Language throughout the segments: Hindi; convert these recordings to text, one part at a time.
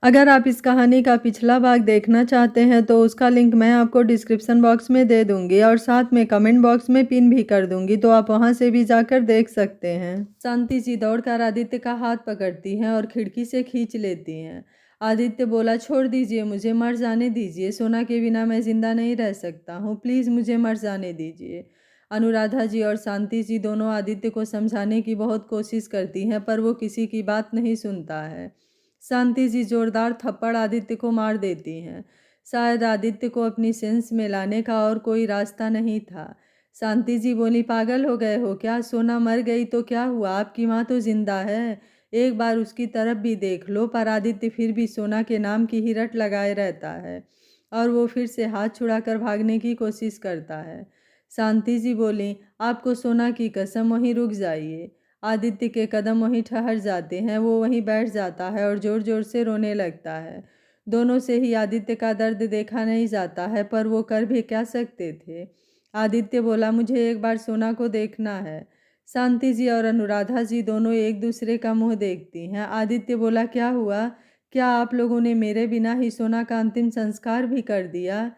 अगर आप इस कहानी का पिछला भाग देखना चाहते हैं तो उसका लिंक मैं आपको डिस्क्रिप्शन बॉक्स में दे दूंगी और साथ में कमेंट बॉक्स में पिन भी कर दूंगी, तो आप वहां से भी जाकर देख सकते हैं। शांति जी दौड़कर आदित्य का हाथ पकड़ती हैं और खिड़की से खींच लेती हैं। आदित्य बोला, छोड़ दीजिए, मुझे मर जाने दीजिए। सोना के बिना मैं जिंदा नहीं रह सकता हूँ, प्लीज़ मुझे मर जाने दीजिए। अनुराधा जी और शांति जी दोनों आदित्य को समझाने की बहुत कोशिश करती हैं, पर वो किसी की बात नहीं सुनता है। शांति जी जोरदार थप्पड़ आदित्य को मार देती हैं। शायद आदित्य को अपनी सेंस में लाने का और कोई रास्ता नहीं था। शांति जी बोली, पागल हो गए हो क्या? सोना मर गई तो क्या हुआ? आपकी माँ तो जिंदा है, एक बार उसकी तरफ भी देख लो। पर आदित्य फिर भी सोना के नाम की ही रट लगाए रहता है और वो फिर से हाथ छुड़ाकर भागने की कोशिश करता है। शांति जी बोली, आपको सोना की कसम, वहीं रुक जाइए। आदित्य के कदम वहीं ठहर जाते हैं, वो वहीं बैठ जाता है और ज़ोर ज़ोर से रोने लगता है। दोनों से ही आदित्य का दर्द देखा नहीं जाता है, पर वो कर भी क्या सकते थे। आदित्य बोला, मुझे एक बार सोना को देखना है। शांति जी और अनुराधा जी दोनों एक दूसरे का मुंह देखती हैं। आदित्य बोला, क्या हुआ? क्या आप लोगों ने मेरे बिना ही सोना का अंतिम संस्कार भी कर दिया?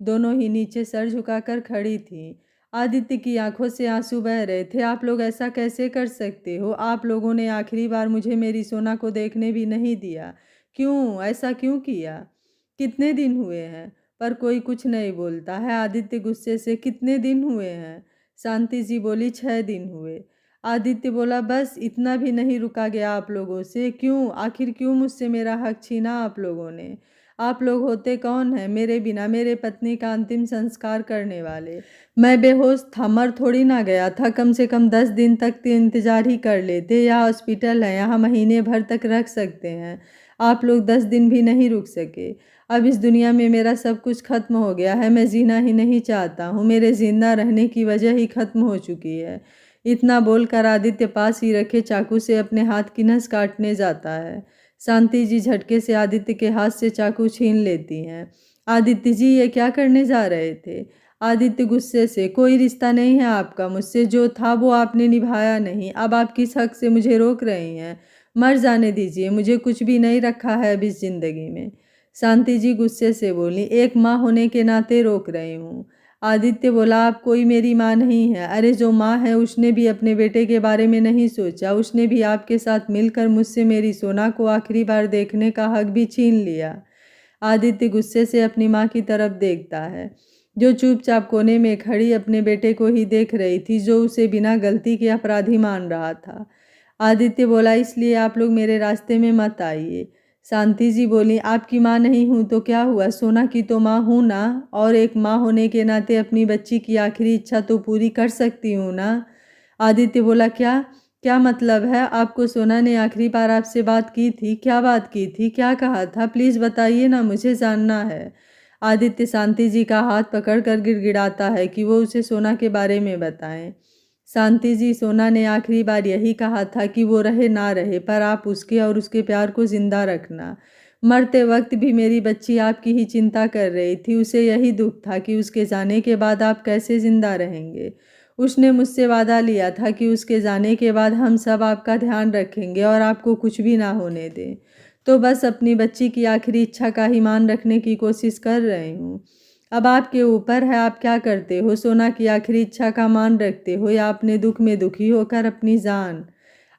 दोनों ही नीचे सर झुकाकर खड़ी थीं। आदित्य की आंखों से आंसू बह रहे थे। आप लोग ऐसा कैसे कर सकते हो? आप लोगों ने आखिरी बार मुझे मेरी सोना को देखने भी नहीं दिया। क्यों? ऐसा क्यों किया? कितने दिन हुए हैं? पर कोई कुछ नहीं बोलता है। आदित्य गुस्से से, कितने दिन हुए हैं? शांति जी बोली, 6 दिन हुए। आदित्य बोला, बस इतना भी नहीं रुका गया आप लोगों से? क्यों? आखिर क्यों मुझसे मेरा हक छीना आप लोगों ने? आप लोग होते कौन हैं मेरे बिना मेरे पत्नी का अंतिम संस्कार करने वाले? मैं बेहोश था, मर थोड़ी ना गया था। कम से कम 10 दिन तक तो इंतजार ही कर लेते। यह हॉस्पिटल है, यहाँ महीने भर तक रख सकते हैं। आप लोग 10 दिन भी नहीं रुक सके। अब इस दुनिया में मेरा सब कुछ खत्म हो गया है। मैं जीना ही नहीं चाहता हूँ, मेरे जिंदा रहने की वजह ही खत्म हो चुकी है। इतना बोलकर आदित्य पास ही रखे चाकू से अपने हाथ की नस काटने जाता है। शांति जी झटके से आदित्य के हाथ से चाकू छीन लेती हैं। आदित्य जी, ये क्या करने जा रहे थे? आदित्य गुस्से से, कोई रिश्ता नहीं है आपका मुझसे, जो था वो आपने निभाया नहीं। अब आप किस हक से मुझे रोक रही हैं? मर जाने दीजिए, मुझे कुछ भी नहीं रखा है अब इस जिंदगी में। शांति जी गुस्से से बोली, एक माँ होने के नाते रोक रही हूँ। आदित्य बोला, आप कोई मेरी माँ नहीं है। अरे जो माँ है उसने भी अपने बेटे के बारे में नहीं सोचा, उसने भी आपके साथ मिलकर मुझसे मेरी सोना को आखिरी बार देखने का हक भी छीन लिया। आदित्य गुस्से से अपनी माँ की तरफ देखता है, जो चुपचाप कोने में खड़ी अपने बेटे को ही देख रही थी, जो उसे बिना गलती के अपराधी मान रहा था। आदित्य बोला, इसलिए आप लोग मेरे रास्ते में मत आइए। शांति जी बोली, आपकी माँ नहीं हूँ तो क्या हुआ? सोना की तो माँ हूँ ना, और एक माँ होने के नाते अपनी बच्ची की आखिरी इच्छा तो पूरी कर सकती हूँ ना। आदित्य बोला, क्या क्या मतलब है? आपको सोना ने आखिरी बार आपसे बात की थी? क्या बात की थी? क्या कहा था? प्लीज़ बताइए ना, मुझे जानना है। आदित्य शांति जी का हाथ पकड़कर गिड़गिड़ाता है कि वो उसे सोना के बारे में बताएं। शांति जी, सोना ने आखिरी बार यही कहा था कि वो रहे ना रहे, पर आप उसके और उसके प्यार को जिंदा रखना। मरते वक्त भी मेरी बच्ची आपकी ही चिंता कर रही थी। उसे यही दुख था कि उसके जाने के बाद आप कैसे जिंदा रहेंगे। उसने मुझसे वादा लिया था कि उसके जाने के बाद हम सब आपका ध्यान रखेंगे और आपको कुछ भी ना होने दें। तो बस अपनी बच्ची की आखिरी इच्छा का ही मान रखने की कोशिश कर रही हूँ। अब आपके ऊपर है, आप क्या करते हो? सोना की आखिरी इच्छा का मान रखते हो या अपने दुख में दुखी होकर अपनी जान?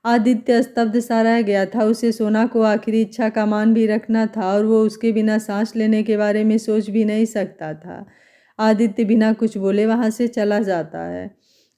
आदित्य स्तब्ध सा रह गया था। उसे सोना को आखिरी इच्छा का मान भी रखना था और वो उसके बिना सांस लेने के बारे में सोच भी नहीं सकता था। आदित्य बिना कुछ बोले वहां से चला जाता है।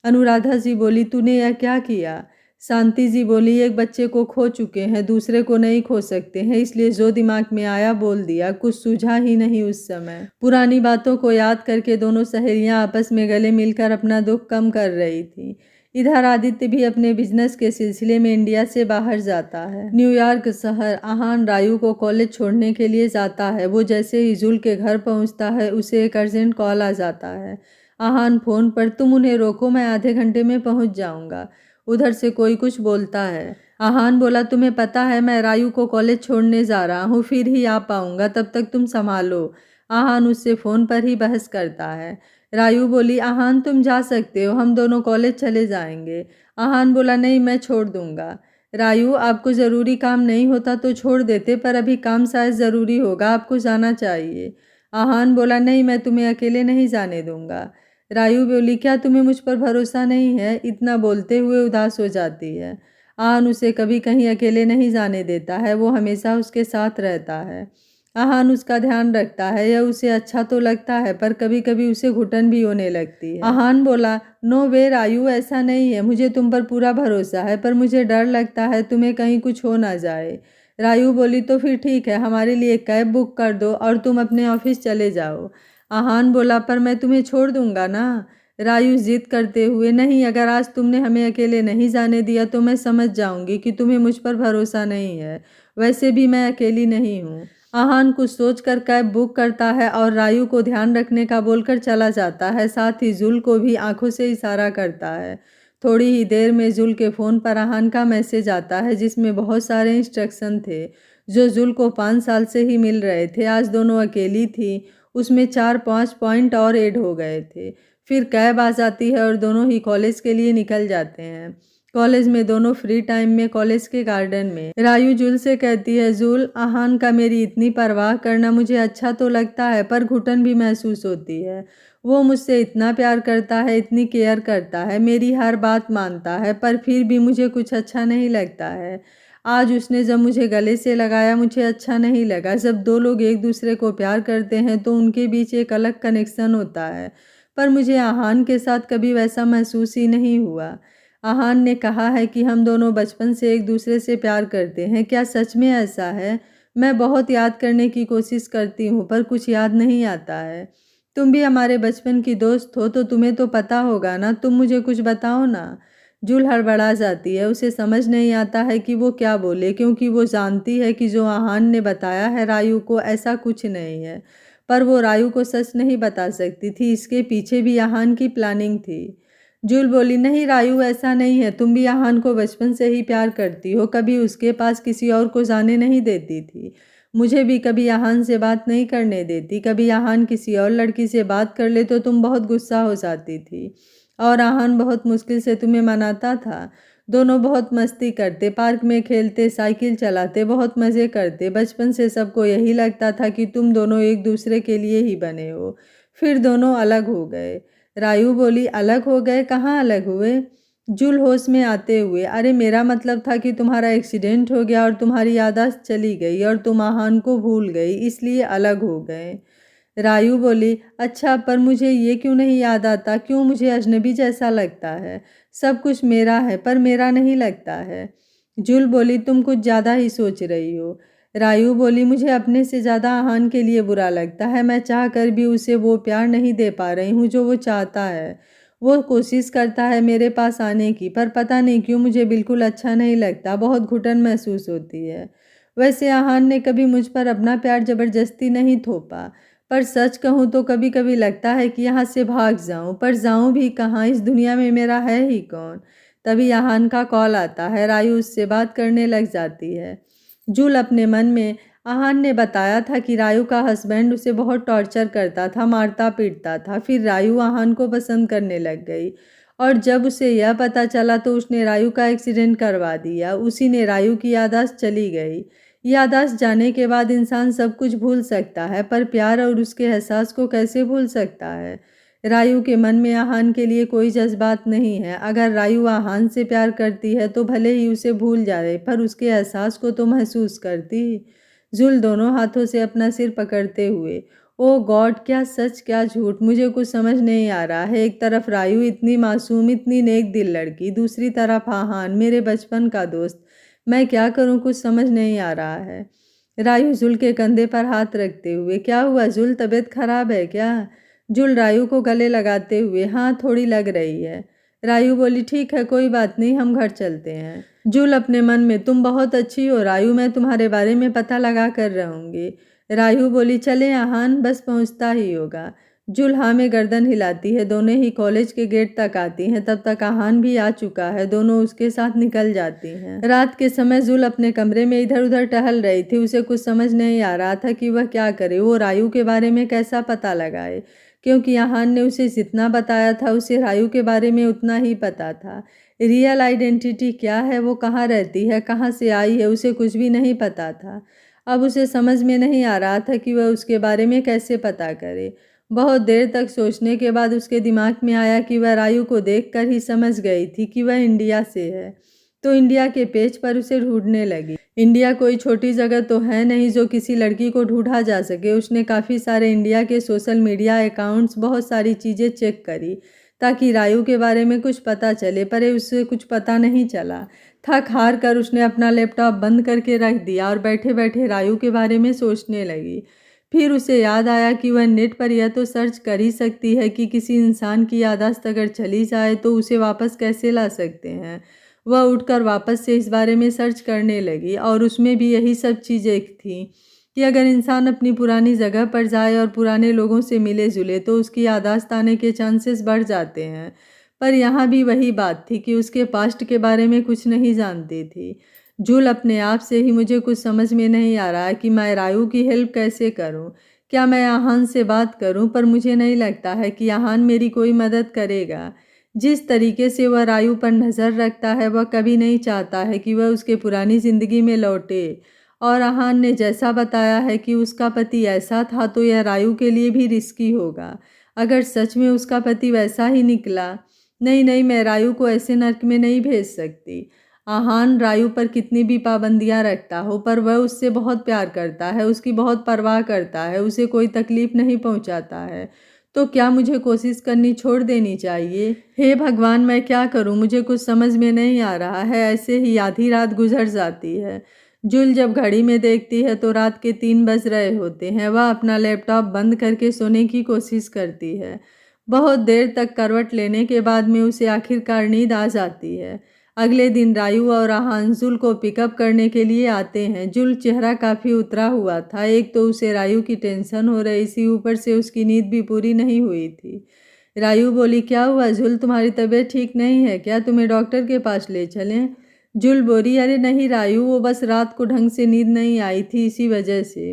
अनुराधा जी बोली, तूने यह क्या किया? शांति जी बोली, एक बच्चे को खो चुके हैं, दूसरे को नहीं खो सकते हैं, इसलिए जो दिमाग में आया बोल दिया, कुछ सूझा ही नहीं उस समय। पुरानी बातों को याद करके दोनों सहेलियां आपस में गले मिलकर अपना दुख कम कर रही थी। इधर आदित्य भी अपने बिजनेस के सिलसिले में इंडिया से बाहर जाता है। न्यूयॉर्क शहर आहान रायू को कॉलेज छोड़ने के लिए जाता है। वो जैसे ही जुल के घर पहुंचता है, उसे एक अर्जेंट कॉल आ जाता है। आहान फोन पर, तुम उन्हें रोको, मैं आधे घंटे में पहुंच जाऊंगा। उधर से कोई कुछ बोलता है। आहान बोला, तुम्हें पता है मैं रायू को कॉलेज छोड़ने जा रहा हूँ, फिर ही आ पाऊंगा, तब तक तुम संभालो। आहान उससे फ़ोन पर ही बहस करता है। रायू बोली, आहान तुम जा सकते हो, हम दोनों कॉलेज चले जाएंगे। आहान बोला, नहीं मैं छोड़ दूंगा। रायू, आपको ज़रूरी काम नहीं होता तो छोड़ देते, पर अभी काम शायद ज़रूरी होगा, आपको जाना चाहिए। आहान बोला, नहीं, मैं तुम्हें अकेले नहीं जाने दूंगा। रायू बोली, क्या तुम्हें मुझ पर भरोसा नहीं है? इतना बोलते हुए उदास हो जाती है। आहान उसे कभी कहीं अकेले नहीं जाने देता है, वो हमेशा उसके साथ रहता है। आहान उसका ध्यान रखता है, यह उसे अच्छा तो लगता है, पर कभी कभी उसे घुटन भी होने लगती है। आहान बोला, नो वे रायू, ऐसा नहीं है, मुझे तुम पर पूरा भरोसा है, पर मुझे डर लगता है तुम्हें कहीं कुछ हो ना जाए। रायू बोली, तो फिर ठीक है, हमारे लिए कैब बुक कर दो और तुम अपने ऑफिस चले जाओ। आहान बोला, पर मैं तुम्हें छोड़ दूंगा ना। रायू जिद करते हुए, नहीं, अगर आज तुमने हमें अकेले नहीं जाने दिया तो मैं समझ जाऊंगी कि तुम्हें मुझ पर भरोसा नहीं है। वैसे भी मैं अकेली नहीं हूँ। आहान कुछ सोचकर कैब बुक करता है और रायू को ध्यान रखने का बोलकर चला जाता है, साथ ही जुल को भी आंखों से इशारा करता है। थोड़ी ही देर में जुल के फ़ोन पर आहान का मैसेज आता है, जिसमें बहुत सारे इंस्ट्रक्शन थे जो जुल को 5 साल से ही मिल रहे थे। आज दोनों अकेली थी, उसमें 4-5 पॉइंट और ऐड हो गए थे। फिर कैब आ जाती है और दोनों ही कॉलेज के लिए निकल जाते हैं। कॉलेज में दोनों फ्री टाइम में कॉलेज के गार्डन में रायू जुल से कहती है, जुल, आहान का मेरी इतनी परवाह करना मुझे अच्छा तो लगता है, पर घुटन भी महसूस होती है। वो मुझसे इतना प्यार करता है, इतनी केयर करता है, मेरी हर बात मानता है, पर फिर भी मुझे कुछ अच्छा नहीं लगता है। आज उसने जब मुझे गले से लगाया मुझे अच्छा नहीं लगा। जब दो लोग एक दूसरे को प्यार करते हैं तो उनके बीच एक अलग कनेक्शन होता है, पर मुझे आहान के साथ कभी वैसा महसूस ही नहीं हुआ। आहान ने कहा है कि हम दोनों बचपन से एक दूसरे से प्यार करते हैं। क्या सच में ऐसा है? मैं बहुत याद करने की कोशिश करती हूँ, पर कुछ याद नहीं आता है। तुम भी हमारे बचपन की दोस्त हो तो तुम्हें तो पता होगा ना, तुम मुझे कुछ बताओ ना। जुल हड़बड़ा जाती है, उसे समझ नहीं आता है कि वो क्या बोले, क्योंकि वो जानती है कि जो आहान ने बताया है रायू को ऐसा कुछ नहीं है, पर वो रायू को सच नहीं बता सकती थी। इसके पीछे भी आहान की प्लानिंग थी। जुल बोली, नहीं रायू, ऐसा नहीं है, तुम भी आहान को बचपन से ही प्यार करती हो, कभी उसके पास किसी और को जाने नहीं देती थी। मुझे भी कभी आहान से बात नहीं करने देती। कभी आहान किसी और लड़की से बात कर ले तो तुम बहुत गुस्सा हो जाती थी और आहान बहुत मुश्किल से तुम्हें मनाता था। दोनों बहुत मस्ती करते, पार्क में खेलते, साइकिल चलाते, बहुत मज़े करते। बचपन से सबको यही लगता था कि तुम दोनों एक दूसरे के लिए ही बने हो। फिर दोनों अलग हो गए। रायू बोली, अलग हो गए? कहाँ अलग हुए? जुल होश में आते हुए, अरे मेरा मतलब था कि तुम्हारा एक्सीडेंट हो गया और तुम्हारी याददाश्त चली गई और तुम आहान को भूल गई, इसलिए अलग हो गए। रायू बोली, अच्छा, पर मुझे ये क्यों नहीं याद आता? क्यों मुझे अजनबी जैसा लगता है? सब कुछ मेरा है पर मेरा नहीं लगता है। जुल बोली, तुम कुछ ज़्यादा ही सोच रही हो। रायू बोली, मुझे अपने से ज़्यादा आहान के लिए बुरा लगता है। मैं चाह कर भी उसे वो प्यार नहीं दे पा रही हूँ जो वो चाहता है। वो कोशिश करता है मेरे पास आने की, पर पता नहीं क्यों मुझे बिल्कुल अच्छा नहीं लगता, बहुत घुटन महसूस होती है। वैसे आहान ने कभी मुझ पर अपना प्यार ज़बरदस्ती नहीं थोपा, पर सच कहूँ तो कभी कभी लगता है कि यहाँ से भाग जाऊँ, पर जाऊँ भी कहाँ? इस दुनिया में मेरा है ही कौन? तभी आहान का कॉल आता है। रायू उससे बात करने लग जाती है। जुल अपने मन में, आहान ने बताया था कि रायू का हस्बैंड उसे बहुत टॉर्चर करता था, मारता पीटता था। फिर रायू आहान को पसंद करने लग गई और जब उसे यह पता चला तो उसने रायू का एक्सीडेंट करवा दिया। उसी ने रायू की याददाश्त चली गई। याददाश्त जाने के बाद इंसान सब कुछ भूल सकता है, पर प्यार और उसके एहसास को कैसे भूल सकता है? रायू के मन में आहान के लिए कोई जज्बात नहीं है। अगर रायू आहान से प्यार करती है तो भले ही उसे भूल जाए, पर उसके एहसास को तो महसूस करती। जुल दोनों हाथों से अपना सिर पकड़ते हुए, ओ गॉड, क्या सच क्या झूठ, मुझे कुछ समझ नहीं आ रहा है। एक तरफ रायू इतनी मासूम, इतनी नेक दिल लड़की, दूसरी तरफ आहान मेरे बचपन का दोस्त। मैं क्या करूं, कुछ समझ नहीं आ रहा है। रायू जुल के कंधे पर हाथ रखते हुए, क्या हुआ जुल, तबीयत खराब है क्या? जुल रायू को गले लगाते हुए, हाँ थोड़ी लग रही है। रायू बोली, ठीक है, कोई बात नहीं, हम घर चलते हैं। जुल अपने मन में, तुम बहुत अच्छी हो रायू, मैं तुम्हारे बारे में पता लगा कर रहूँगी। रायू बोली, चले आहान, बस पहुँचता ही होगा। जुल हाँ में गर्दन हिलाती है। दोनों ही कॉलेज के गेट तक आती हैं। तब तक आहान भी आ चुका है। दोनों उसके साथ निकल जाती हैं। रात के समय जुल अपने कमरे में इधर उधर टहल रही थी। उसे कुछ समझ नहीं आ रहा था कि वह क्या करे। वो रायू के बारे में कैसा पता लगाए, क्योंकि आहान ने उसे जितना बताया था उसे रायू के बारे में उतना ही पता था। रियल आइडेंटिटी क्या है, वो कहाँ रहती है, कहाँ से आई है, उसे कुछ भी नहीं पता था। अब उसे समझ में नहीं आ रहा था कि वह उसके बारे में कैसे पता करे। बहुत देर तक सोचने के बाद उसके दिमाग में आया कि वह रायू को देखकर ही समझ गई थी कि वह इंडिया से है, तो इंडिया के पेज पर उसे ढूंढने लगी। इंडिया कोई छोटी जगह तो है नहीं जो किसी लड़की को ढूंढा जा सके। उसने काफ़ी सारे इंडिया के सोशल मीडिया अकाउंट्स, बहुत सारी चीज़ें चेक करी ताकि रायू के बारे में कुछ पता चले, पर उससे कुछ पता नहीं चला। थक हार कर उसने अपना लैपटॉप बंद करके रख दिया और बैठे बैठे रायू के बारे में सोचने लगी। फिर उसे याद आया कि वह नेट पर यह तो सर्च कर ही सकती है कि किसी इंसान की याददाश्त अगर चली जाए तो उसे वापस कैसे ला सकते हैं। वह उठकर वापस से इस बारे में सर्च करने लगी और उसमें भी यही सब चीज़ें थी कि अगर इंसान अपनी पुरानी जगह पर जाए और पुराने लोगों से मिले जुले तो उसकी याददाश्त आने के चांसेस बढ़ जाते हैं। पर यहाँ भी वही बात थी कि उसके पास्ट के बारे में कुछ नहीं जानती थी। जुल, अपने आप से ही मुझे कुछ समझ में नहीं आ रहा है कि मैं रायू की हेल्प कैसे करूं। क्या मैं आहान से बात करूं, पर मुझे नहीं लगता है कि आहान मेरी कोई मदद करेगा। जिस तरीके से वह रायू पर नज़र रखता है, वह कभी नहीं चाहता है कि वह उसके पुरानी ज़िंदगी में लौटे। और आहान ने जैसा बताया है कि उसका पति ऐसा था, तो यह रायू के लिए भी रिस्की होगा। अगर सच में उसका पति वैसा ही निकला, नहीं नहीं, मैं रायू को ऐसे नर्क में नहीं भेज सकती। आहान रायू पर कितनी भी पाबंदियां रखता हो, पर वह उससे बहुत प्यार करता है, उसकी बहुत परवाह करता है, उसे कोई तकलीफ नहीं पहुंचाता है। तो क्या मुझे कोशिश करनी छोड़ देनी चाहिए? हे भगवान, मैं क्या करूं, मुझे कुछ समझ में नहीं आ रहा है। ऐसे ही आधी रात गुजर जाती है। जुल जब घड़ी में देखती है तो रात के 3 बज रहे होते हैं। वह अपना लैपटॉप बंद करके सोने की कोशिश करती है। बहुत देर तक करवट लेने के बाद में उसे आखिरकार नींद आ जाती है। अगले दिन रायू और आहान जुल को पिकअप करने के लिए आते हैं। जुल चेहरा काफ़ी उतरा हुआ था। एक तो उसे रायू की टेंशन हो रही थी, ऊपर से उसकी नींद भी पूरी नहीं हुई थी। रायू बोली, क्या हुआ जुल, तुम्हारी तबीयत ठीक नहीं है क्या? तुम्हें डॉक्टर के पास ले चलें? जुल बोली, अरे नहीं रायू, वो बस रात को ढंग से नींद नहीं आई थी, इसी वजह से।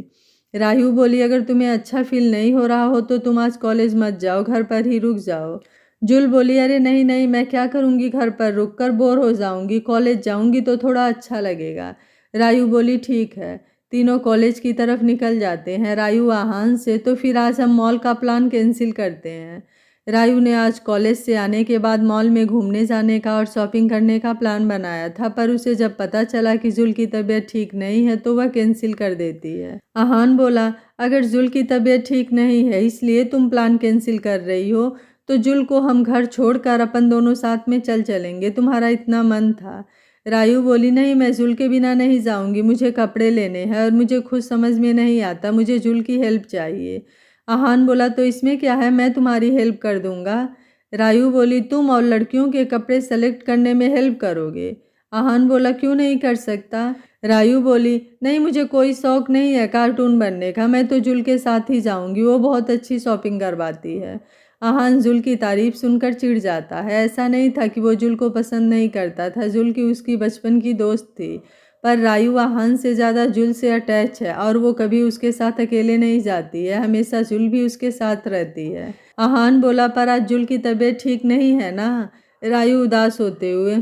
रायू बोली, अगर तुम्हें अच्छा फील नहीं हो रहा हो तो तुम आज कॉलेज मत जाओ, घर पर ही रुक जाओ। जुल बोली, अरे नहीं नहीं, मैं क्या करूँगी, घर पर रुक कर बोर हो जाऊँगी, कॉलेज जाऊँगी तो थोड़ा अच्छा लगेगा। रायू बोली, ठीक है। तीनों कॉलेज की तरफ निकल जाते हैं। रायू आहान से, तो फिर आज हम मॉल का प्लान कैंसिल करते हैं। रायू ने आज कॉलेज से आने के बाद मॉल में घूमने जाने का और शॉपिंग करने का प्लान बनाया था, पर उसे जब पता चला कि जुल की तबीयत ठीक नहीं है तो वह कैंसिल कर देती है। आहान बोला, अगर जुल की तबीयत ठीक नहीं है इसलिए तुम प्लान कैंसिल कर रही हो, तो जुल को हम घर छोड़कर अपन दोनों साथ में चलेंगे, तुम्हारा इतना मन था। रायू बोली, नहीं, मैं जुल के बिना नहीं जाऊंगी, मुझे कपड़े लेने हैं और मुझे खुद समझ में नहीं आता, मुझे जुल की हेल्प चाहिए। आहान बोला, तो इसमें क्या है, मैं तुम्हारी हेल्प कर दूंगा। रायू बोली, तुम और लड़कियों के कपड़े सेलेक्ट करने में हेल्प करोगे? आहान बोला, क्यों नहीं कर सकता? रायू बोली, नहीं, मुझे कोई शौक नहीं है कार्टून बनने का, मैं तो जुल के साथ ही जाऊंगी, वो बहुत अच्छी शॉपिंग करवाती है। आहान जुल की तारीफ सुनकर चिढ़ जाता है। ऐसा नहीं था कि वो जुल को पसंद नहीं करता था, जुल की उसकी बचपन की दोस्त थी, पर रायू आहान से ज़्यादा जुल से अटैच है और वो कभी उसके साथ अकेले नहीं जाती है, हमेशा जुल भी उसके साथ रहती है। आहान बोला, पर आज जुल की तबीयत ठीक नहीं है ना? रायू उदास होते हुए,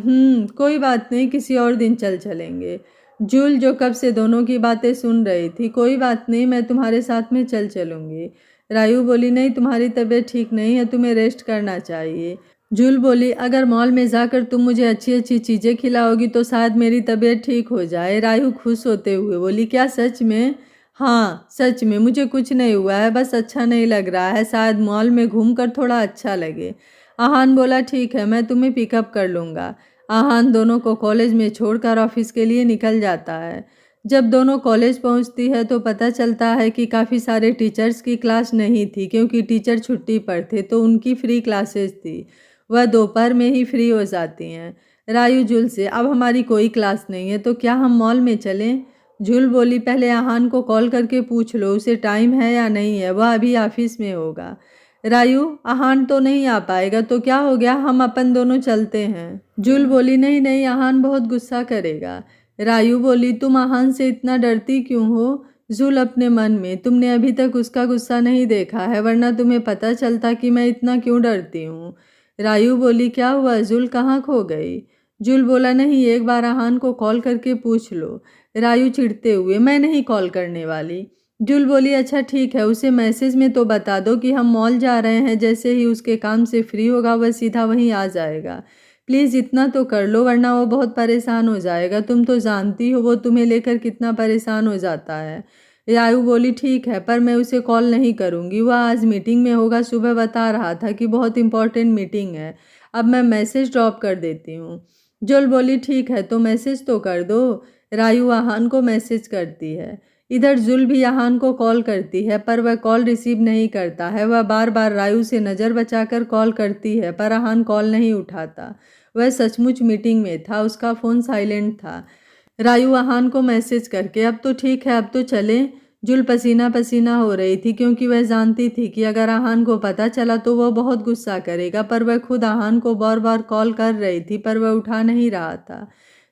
कोई बात नहीं, किसी और दिन चलेंगे। जुल, जो कब से दोनों की बातें सुन रही थी, कोई बात नहीं, मैं तुम्हारे साथ में चलूंगी। रायू बोली, नहीं, तुम्हारी तबीयत ठीक नहीं है, तुम्हें रेस्ट करना चाहिए। जुल बोली, अगर मॉल में जाकर तुम मुझे अच्छी अच्छी चीज़ें खिलाओगी तो शायद मेरी तबीयत ठीक हो जाए। रायू खुश होते हुए बोली, क्या सच में? हाँ सच में, मुझे कुछ नहीं हुआ है, बस अच्छा नहीं लग रहा है, शायद मॉल में घूमकर थोड़ा अच्छा लगे। आहान बोला, ठीक है, मैं तुम्हें पिकअप कर लूँगा। आहान दोनों को कॉलेज में छोड़कर ऑफिस के लिए निकल जाता है। जब दोनों कॉलेज पहुंचती है तो पता चलता है कि काफ़ी सारे टीचर्स की क्लास नहीं थी, क्योंकि टीचर छुट्टी पर थे, तो उनकी फ्री क्लासेस थी। वह दोपहर में ही फ्री हो जाती हैं। रायू जुल से, अब हमारी कोई क्लास नहीं है तो क्या हम मॉल में चलें? जुल बोली, पहले आहान को कॉल करके पूछ लो उसे टाइम है या नहीं है, वह अभी ऑफिस में होगा। रायू, आहान तो नहीं आ पाएगा, तो क्या हो गया, हम अपन दोनों चलते हैं। जुल बोली, नहीं नहीं, आहान बहुत गुस्सा करेगा। रायू बोली, तुम आहान से इतना डरती क्यों हो? जुल अपने मन में, तुमने अभी तक उसका गुस्सा नहीं देखा है, वरना तुम्हें पता चलता कि मैं इतना क्यों डरती हूँ। रायु बोली, क्या हुआ जुल, कहाँ खो गई? जुल बोला, नहीं, एक बार आहान को कॉल करके पूछ लो। रायु चिढ़ते हुए, मैं नहीं कॉल करने वाली। जुल बोली, अच्छा ठीक है, उसे मैसेज में तो बता दो कि हम मॉल जा रहे हैं, जैसे ही उसके काम से फ्री होगा वह सीधा वहीं आ जाएगा। प्लीज़ इतना तो कर लो, वरना वो बहुत परेशान हो जाएगा। तुम तो जानती हो वो तुम्हें लेकर कितना परेशान हो जाता है। रायु बोली, ठीक है, पर मैं उसे कॉल नहीं करूँगी, वह आज मीटिंग में होगा, सुबह बता रहा था कि बहुत इंपॉर्टेंट मीटिंग है। अब मैं मैसेज ड्रॉप कर देती हूँ। जुल बोली, ठीक है, तो मैसेज तो कर दो। रायु आहान को मैसेज करती है। इधर जुल भी आहान को कॉल करती है, पर वह कॉल रिसीव नहीं करता है। वह बार बार रायु से नज़र बचाकर कॉल करती है, पर आहान कॉल नहीं उठाता। वह सचमुच मीटिंग में था, उसका फ़ोन साइलेंट था। रायु आहान को मैसेज करके, अब तो ठीक है, अब तो चलें। जुल पसीना पसीना हो रही थी, क्योंकि वह जानती थी कि अगर आहान को पता चला तो वह बहुत गुस्सा करेगा, पर वह खुद आहान को बार बार कॉल कर रही थी, पर वह उठा नहीं रहा था।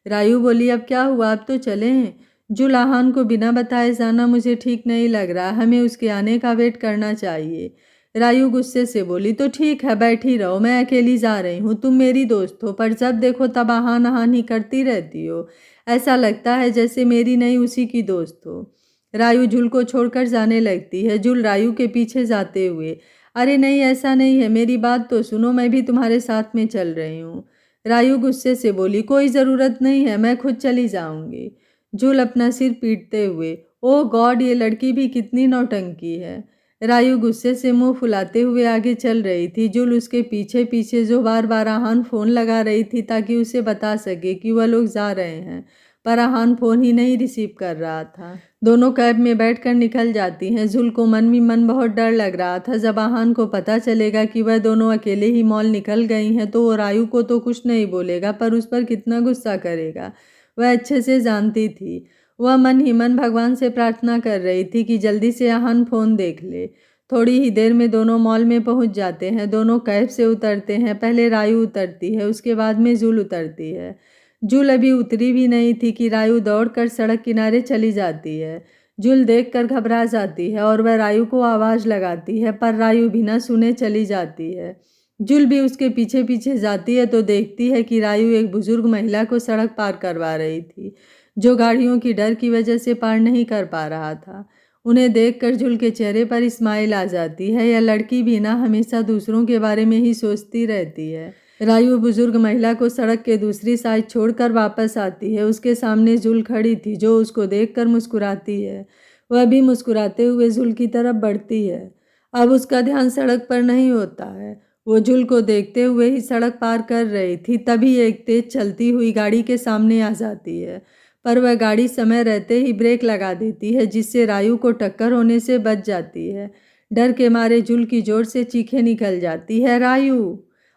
रायु बोली, अब क्या हुआ, अब तो चलें। जुल, आहान को बिना बताए जाना मुझे ठीक नहीं लग रहा, हमें उसके आने का वेट करना चाहिए। रायु गुस्से से बोली, तो ठीक है, बैठी रहो, मैं अकेली जा रही हूँ, तुम मेरी दोस्त हो, पर जब देखो तब आहान आहान ही करती रहती हो। ऐसा लगता है जैसे मेरी नहीं उसी की दोस्त हो। रायु जुल को छोड़कर जाने लगती है। जुल रायु के पीछे जाते हुए, अरे नहीं, ऐसा नहीं है, मेरी बात तो सुनो, मैं भी तुम्हारे साथ में चल रही हूँ। रायु गुस्से से बोली, कोई ज़रूरत नहीं है, मैं खुद चली जाऊंगी। जुल अपना सिर पीटते हुए, ओह गॉड, ये लड़की भी कितनी नौटंकी है। रायु गुस्से से मुंह फुलाते हुए आगे चल रही थी। जुल उसके पीछे पीछे, जो बार बार आहान फ़ोन लगा रही थी ताकि उसे बता सके कि वह लोग जा रहे हैं, पर आहान फ़ोन ही नहीं रिसीव कर रहा था। दोनों कैब में बैठकर निकल जाती हैं। जुल को मन में मन बहुत डर लग रहा था, जब आहान को पता चलेगा कि वह दोनों अकेले ही मॉल निकल गई हैं तो वो रायु को तो कुछ नहीं बोलेगा, पर उस पर कितना गुस्सा करेगा वह अच्छे से जानती थी। वह मन ही मन भगवान से प्रार्थना कर रही थी कि जल्दी से आहान फ़ोन देख ले। थोड़ी ही देर में दोनों मॉल में पहुंच जाते हैं। दोनों कैब से उतरते हैं। पहले रायु उतरती है, उसके बाद में जुल उतरती है। जुल अभी उतरी भी नहीं थी कि रायु दौड़कर सड़क किनारे चली जाती है। जुल देखकर घबरा जाती है और वह रायु को आवाज़ लगाती है, पर रायु बिना सुने चली जाती है। जुल भी उसके पीछे पीछे जाती है तो देखती है कि रायु एक बुजुर्ग महिला को सड़क पार करवा रही थी, जो गाड़ियों की डर की वजह से पार नहीं कर पा रहा था। उन्हें देखकर जुल के चेहरे पर स्माइल आ जाती है। यह लड़की भी ना हमेशा दूसरों के बारे में ही सोचती रहती है। रायु बुजुर्ग महिला को सड़क के दूसरी साइड छोड़कर वापस आती है। उसके सामने जुल खड़ी थी, जो उसको देखकर मुस्कुराती है। वह भी मुस्कुराते हुए जुल की तरफ बढ़ती है। अब उसका ध्यान सड़क पर नहीं होता है। वो जुल को देखते हुए ही सड़क पार कर रही थी, तभी एक तेज चलती हुई गाड़ी के सामने आ जाती है, पर वह गाड़ी समय रहते ही ब्रेक लगा देती है, जिससे रायु को टक्कर होने से बच जाती है। डर के मारे जुल की जोर से चीखें निकल जाती है, रायु।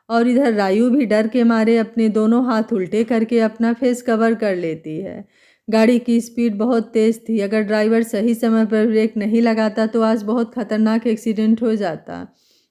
और इधर रायु भी डर के मारे अपने दोनों हाथ उल्टे करके अपना फेस कवर कर लेती है। गाड़ी की स्पीड बहुत तेज़ थी। अगर ड्राइवर सही समय पर ब्रेक नहीं लगाता तो आज बहुत खतरनाक एक्सीडेंट हो जाता।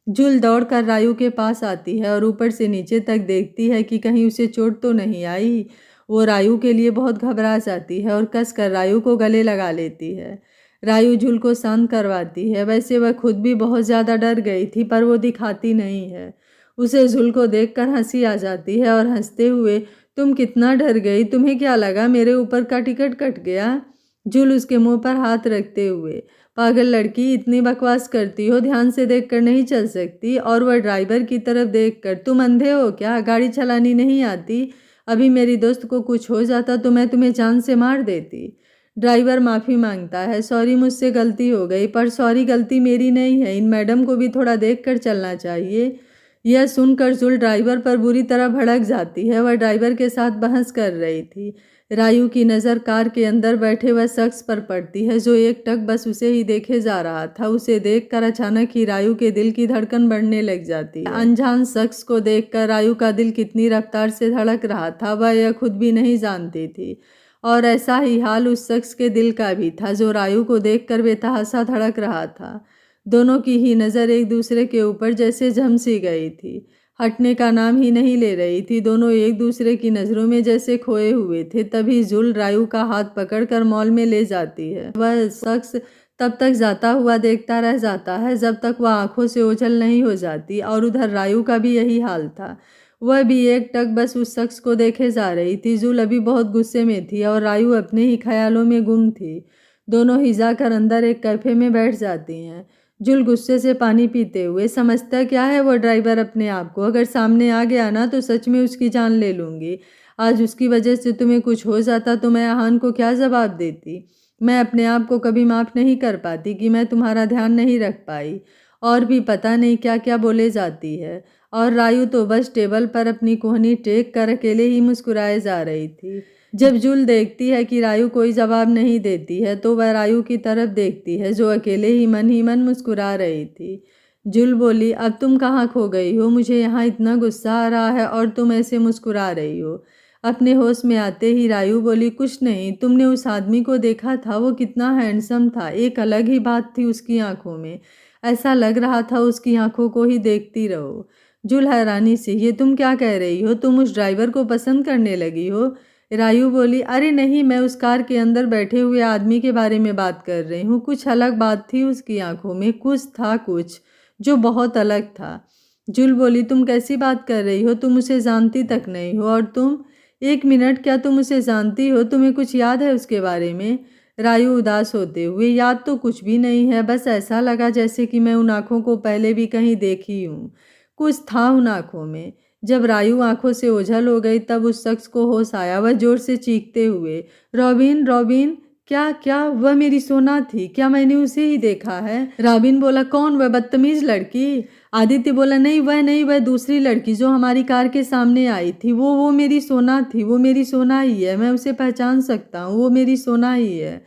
जुल दौड़कर रायु के पास आती है और ऊपर से नीचे तक देखती है कि कहीं उसे चोट तो नहीं आई। वो रायु के लिए बहुत घबरा जाती है और कसकर रायु को गले लगा लेती है। रायु जुल को शांत करवाती है। वैसे वह खुद भी बहुत ज़्यादा डर गई थी, पर वो दिखाती नहीं है। उसे जुल को देखकर हंसी आ जाती है और हंसते हुए, तुम कितना डर गई, तुम्हें क्या लगा मेरे ऊपर का टिकट कट गया? जुल उसके मुंह पर हाथ रखते हुए, पागल लड़की, इतनी बकवास करती हो, ध्यान से देखकर नहीं चल सकती? और वह ड्राइवर की तरफ देखकर, तुम अंधे हो क्या, गाड़ी चलानी नहीं आती? अभी मेरी दोस्त को कुछ हो जाता तो मैं तुम्हें जान से मार देती। ड्राइवर माफ़ी मांगता है, सॉरी, मुझसे गलती हो गई, पर सॉरी गलती मेरी नहीं है, इन मैडम को भी थोड़ा देख कर चलना चाहिए। यह सुनकर जुल ड्राइवर पर बुरी तरह भड़क जाती है। वह ड्राइवर के साथ बहस कर रही थी। रायु की नज़र कार के अंदर बैठे वह शख्स पर पड़ती है, जो एकटक बस उसे ही देखे जा रहा था। उसे देखकर अचानक ही रायु के दिल की धड़कन बढ़ने लग जाती है। अनजान शख्स को देखकर रायु का दिल कितनी रफ्तार से धड़क रहा था, वह यह खुद भी नहीं जानती थी। और ऐसा ही हाल उस शख्स के दिल का भी था, जो रायु को देखकर बेतहाशा धड़क रहा था। दोनों की ही नज़र एक दूसरे के ऊपर जैसे झमसी गई थी। हटने का नाम ही नहीं ले रही थी। दोनों एक दूसरे की नज़रों में जैसे खोए हुए थे। तभी जुल रायु का हाथ पकड़कर मॉल में ले जाती है। वह शख्स तब तक जाता हुआ देखता रह जाता है जब तक वह आंखों से ओझल नहीं हो जाती, और उधर रायु का भी यही हाल था। वह भी एकटक बस उस शख्स को देखे जा रही थी। जुल अभी बहुत गुस्से में थी और रायु अपने ही ख्यालों में गुम थी। दोनों ही जाकर अंदर एक कैफे में बैठ जाती हैं। जुल गुस्से से पानी पीते हुए, समझता क्या है वो ड्राइवर अपने आप को, अगर सामने आ गया ना तो सच में उसकी जान ले लूँगी। आज उसकी वजह से तुम्हें कुछ हो जाता तो मैं आहान को क्या जवाब देती। मैं अपने आप को कभी माफ़ नहीं कर पाती कि मैं तुम्हारा ध्यान नहीं रख पाई। और भी पता नहीं क्या क्या बोले जाती है। और रायु तो बस टेबल पर अपनी कोहनी टेक कर अकेले ही मुस्कुराए जा रही थी। जब जुल देखती है कि रायु कोई जवाब नहीं देती है तो वह रायु की तरफ देखती है जो अकेले ही मन मुस्कुरा रही थी। जुल बोली, अब तुम कहाँ खो गई हो? मुझे यहाँ इतना गुस्सा आ रहा है और तुम ऐसे मुस्कुरा रही हो। अपने होश में आते ही रायु बोली, कुछ नहीं, तुमने उस आदमी को देखा था? वो कितना हैंडसम था। एक अलग ही बात थी उसकी आंखों में। ऐसा लग रहा था उसकी आंखों को ही देखती रहो। जुल हैरानी से, ये तुम क्या कह रही हो? तुम उस ड्राइवर को पसंद करने लगी हो? रायु बोली, अरे नहीं, मैं उस कार के अंदर बैठे हुए आदमी के बारे में बात कर रही हूँ। कुछ अलग बात थी उसकी आंखों में, कुछ था कुछ जो बहुत अलग था। जुल बोली, तुम कैसी बात कर रही हो? तुम उसे जानती तक नहीं हो। और तुम? एक मिनट, क्या तुम उसे जानती हो? तुम्हें कुछ याद है उसके बारे में? रायु उदास होते हुए, याद तो कुछ भी नहीं है, बस ऐसा लगा जैसे कि मैं उन आँखों को पहले भी कहीं देखी हूँ। कुछ था उन आँखों में। जब रायु आंखों से ओझल हो गई तब उस शख्स को होश आया। वह जोर से चीखते हुए, रॉबिन, रॉबिन! क्या क्या वह मेरी सोना थी? क्या मैंने उसे ही देखा है? रॉबिन बोला, कौन? वह बदतमीज लड़की? आदित्य बोला, नहीं, वह नहीं, वह दूसरी लड़की जो हमारी कार के सामने आई थी। वो मेरी सोना थी। वो मेरी सोना ही है। मैं उसे पहचान सकता हूँ। वो मेरी सोना ही है।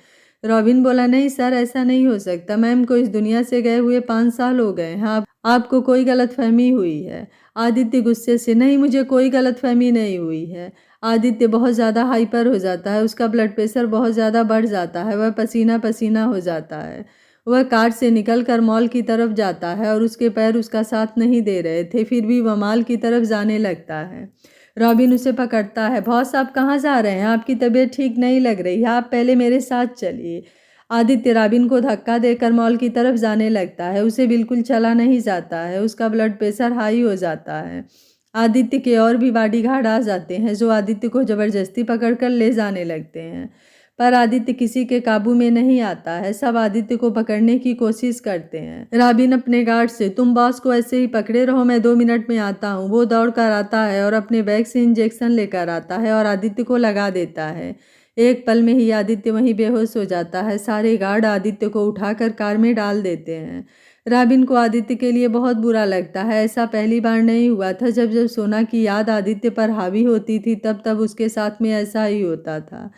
रॉबिन बोला, नहीं सर, ऐसा नहीं हो सकता। मैम को इस दुनिया से गए हुए 5 साल हो गए हैं। आपको कोई गलतफहमी हुई है। आदित्य गुस्से से, नहीं, मुझे कोई गलतफहमी नहीं हुई है। आदित्य बहुत ज़्यादा हाइपर हो जाता है। उसका ब्लड प्रेशर बहुत ज़्यादा बढ़ जाता है। वह पसीना पसीना हो जाता है। वह कार से निकलकर मॉल की तरफ जाता है और उसके पैर उसका साथ नहीं दे रहे थे, फिर भी वह मॉल की तरफ जाने लगता है। रॉबिन उसे पकड़ता है। बॉस, आप कहाँ जा रहे हैं? आपकी तबीयत ठीक नहीं लग रही है। आप पहले मेरे साथ चलिए। आदित्य रॉबिन को धक्का देकर मॉल की तरफ जाने लगता है। उसे बिल्कुल चला नहीं जाता है। उसका ब्लड प्रेशर हाई हो जाता है। आदित्य के और भी बॉडीगार्ड आ जाते हैं जो आदित्य को ज़बरदस्ती पकड़कर ले जाने लगते हैं, पर आदित्य किसी के काबू में नहीं आता है। सब आदित्य को पकड़ने की कोशिश करते हैं। रॉबिन अपने गार्ड से, तुम बॉस को ऐसे ही पकड़े रहो, मैं 2 मिनट में आता हूँ। वो दौड़ कर आता है और अपने बैग से इंजेक्शन लेकर आता है और आदित्य को लगा देता है। एक पल में ही आदित्य वहीं बेहोश हो जाता है। सारे गार्ड आदित्य को उठाकर कार में डाल देते हैं। रॉबिन को आदित्य के लिए बहुत बुरा लगता है। ऐसा पहली बार नहीं हुआ था। जब जब सोना की याद आदित्य पर हावी होती थी तब तब उसके साथ में ऐसा ही होता था,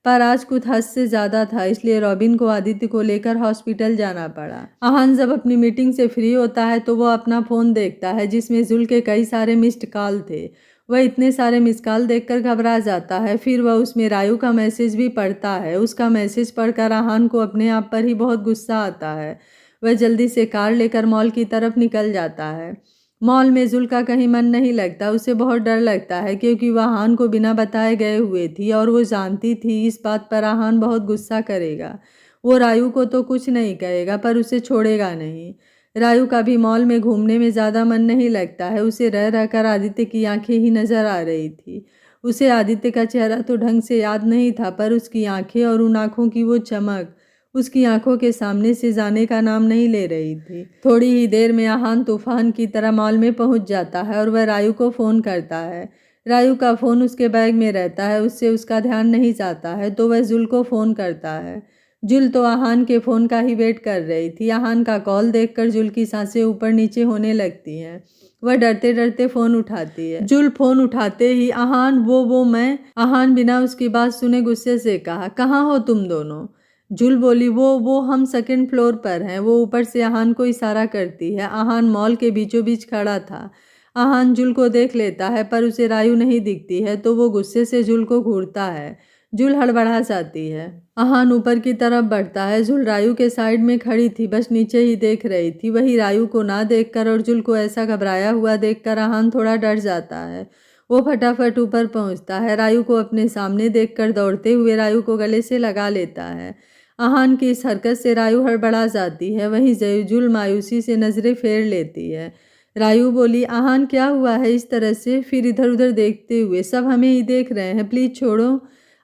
पर आज कुछ हद से ज़्यादा था। इसलिए रॉबिन को आदित्य को लेकर हॉस्पिटल जाना पड़ा। आहान जब अपनी मीटिंग से फ्री होता है तो वह अपना फ़ोन देखता है जिसमें जुल के कई सारे मिस्ड कॉल थे। वह इतने सारे मिस कॉल देखकर घबरा जाता है। फिर वह उसमें रायु का मैसेज भी पढ़ता है। उसका मैसेज पढ़कर आहान को अपने आप पर ही बहुत गुस्सा आता है। वह जल्दी से कार लेकर मॉल की तरफ निकल जाता है। मॉल में जुल का कहीं मन नहीं लगता। उसे बहुत डर लगता है क्योंकि वह आहान को बिना बताए गए हुए थी और वो जानती थी इस बात पर आहान बहुत गुस्सा करेगा। वो रायु को तो कुछ नहीं कहेगा पर उसे छोड़ेगा नहीं। रायु का भी मॉल में घूमने में ज़्यादा मन नहीं लगता है। उसे रह रहकर आदित्य की आंखें ही नज़र आ रही थी। उसे आदित्य का चेहरा तो ढंग से याद नहीं था, पर उसकी आंखें और उन आंखों की वो चमक उसकी आंखों के सामने से जाने का नाम नहीं ले रही थी। थोड़ी ही देर में आहान तूफान की तरह मॉल में पहुंच जाता है और वह रायु को फ़ोन करता है। रायु का फ़ोन उसके बैग में रहता है। उससे उसका ध्यान नहीं जाता है तो वह जुल को फ़ोन करता है। जुल तो आहान के फ़ोन का ही वेट कर रही थी। आहान का कॉल देखकर जुल की सांसें ऊपर नीचे होने लगती हैं। वह डरते डरते फ़ोन उठाती है। जुल फ़ोन उठाते ही, आहान, वो मैं। आहान बिना उसकी बात सुने गुस्से से कहा, कहाँ हो तुम दोनों? जुल बोली, वो हम 2nd फ्लोर पर हैं। वो ऊपर से आहान को इशारा करती है। आहान मॉल के बीचों बीच खड़ा था। आहान जुल को देख लेता है पर उसे रायु नहीं दिखती है तो वो गुस्से से जुल को घूरता है। जुल हड़बड़ा जाती है। आहान ऊपर की तरफ बढ़ता है। जुल रायू के साइड में खड़ी थी, बस नीचे ही देख रही थी। वही रायू को ना देखकर और जुल को ऐसा घबराया हुआ देखकर आहान थोड़ा डर जाता है। वो फटाफट ऊपर पहुंचता है। रायू को अपने सामने देखकर दौड़ते हुए रायू को गले से लगा लेता है। आहान की इस हरकत से रायू हड़बड़ा जाती है। वहीं जुल मायूसी से नजरें फेर लेती है। रायू बोली, आहान क्या हुआ है इस तरह से? फिर इधर उधर देखते हुए, सब हमें ही देख रहे हैं, प्लीज छोड़ो।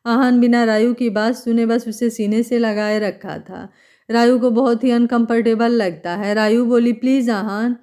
आहान बिना रायू की बात सुने बस उसे सीने से लगाए रखा था। रायू को बहुत ही अनकंफर्टेबल लगता है। रायू बोली, प्लीज आहान।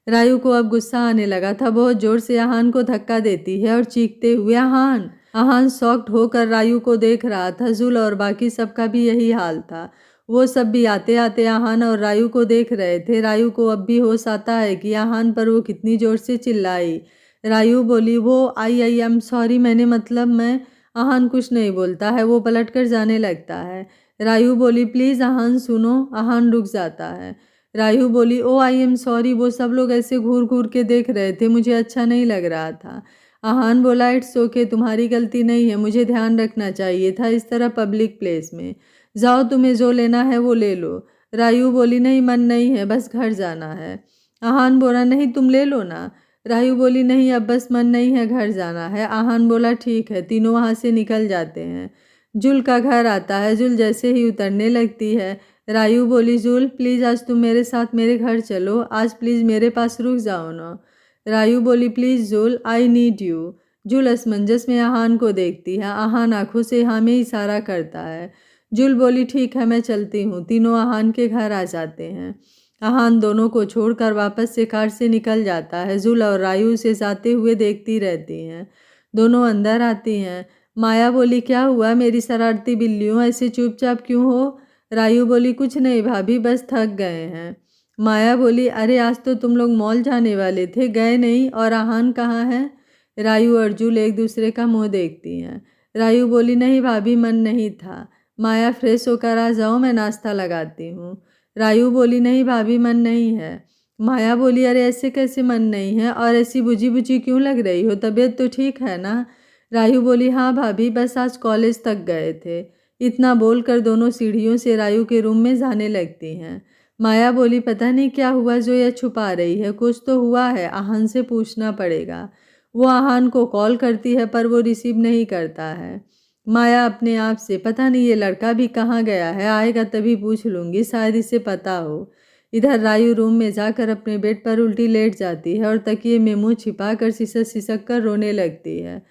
रायू को अब गुस्सा आने लगा था। बहुत जोर से आहान को धक्का देती है और चीखते हुए, आहान। आहान शॉक्ड होकर रायू को देख रहा था। जुल और बाकी सबका भी यही हाल था। वो सब भी आते आते आहान और रायू को देख रहे थे। रायू को अब भी होश आता है कि आहान पर वो कितनी जोर से चिल्लाई। रायू बोली, वो आई एम सॉरी, मैंने मतलब मैं। आहान कुछ नहीं बोलता है, वो पलट कर जाने लगता है। रायू बोली, प्लीज आहान सुनो। आहान रुक जाता है। रायू बोली, ओ आई एम सॉरी, वो सब लोग ऐसे घूर घूर के देख रहे थे, मुझे अच्छा नहीं लग रहा था। आहान बोला, इट्स ओके, तुम्हारी गलती नहीं है, मुझे ध्यान रखना चाहिए था इस तरह पब्लिक प्लेस में। जाओ, तुम्हें जो लेना है वो ले लो। रायू बोली, नहीं मन नहीं है, बस घर जाना है। आहान बोला, नहीं तुम ले लो ना। रायू बोली, नहीं अब बस मन नहीं है, घर जाना है। आहान बोला, ठीक है। तीनों वहाँ से निकल जाते हैं। जुल का घर आता है। जुल जैसे ही उतरने लगती है, रायू बोली, जुल प्लीज़ आज तुम मेरे साथ मेरे घर चलो, आज प्लीज़ मेरे पास रुक जाओ ना। रायू बोली, प्लीज़ जुल, आई नीड यू। जुल असमंजस में आहान को देखती है। आहान आंखों से हाँ में इशारा करता है। जुल बोली, ठीक है मैं चलती हूँ। तीनों आहान के घर आ जाते हैं। आहान दोनों को छोड़कर वापस से कार से निकल जाता है। जुल और रायू उसे जाते हुए देखती रहती हैं। दोनों अंदर आती हैं। माया बोली, क्या हुआ मेरी शरारती बिल्लियों, ऐसे चुपचाप क्यों हो? रायू बोली, कुछ नहीं भाभी, बस थक गए हैं। माया बोली, अरे आज तो तुम लोग मॉल जाने वाले थे, गए नहीं, और आहान कहाँ है? रायू और जुल एक दूसरे का मुंह देखती हैं। रायू बोली, नहीं भाभी, मन नहीं था। माया, फ्रेश होकर आ जाओ, मैं नाश्ता लगाती हूँ। रायू बोली, नहीं भाभी, मन नहीं है। माया बोली, अरे ऐसे कैसे मन नहीं है, और ऐसी बुझी बुझी क्यों लग रही हो, तबीयत तो ठीक है ना? रायू बोली, हाँ भाभी, बस आज कॉलेज तक गए थे। इतना बोलकर दोनों सीढ़ियों से रायू के रूम में जाने लगती हैं। माया बोली, पता नहीं क्या हुआ जो यह छुपा रही है, कुछ तो हुआ है, आहान से पूछना पड़ेगा। वो आहान को कॉल करती है पर वो रिसीव नहीं करता है। माया अपने आप से, पता नहीं ये लड़का भी कहाँ गया है, आएगा तभी पूछ लूँगी, शायद इसे पता हो। इधर रायू रूम में जाकर अपने बेड पर उल्टी लेट जाती है और तकिए में मुंह छिपाकर सिसक सिसक कर रोने लगती है।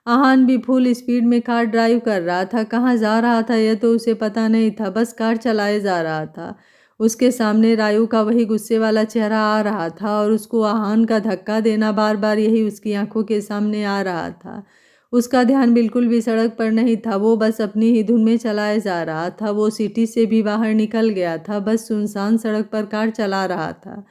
आहान भी फुल स्पीड में कार ड्राइव कर रहा था। कहाँ जा रहा था यह तो उसे पता नहीं था, बस कार चलाए जा रहा था। उसके सामने रायू का वही गुस्से वाला चेहरा आ रहा था और उसको आहान का धक्का देना बार बार यही उसकी आंखों के सामने आ रहा था। उसका ध्यान बिल्कुल भी सड़क पर नहीं था, वो बस अपनी ही धुन में चलाए जा रहा था। वो सिटी से भी बाहर निकल गया था, बस सुनसान सड़क पर कार चला रहा था।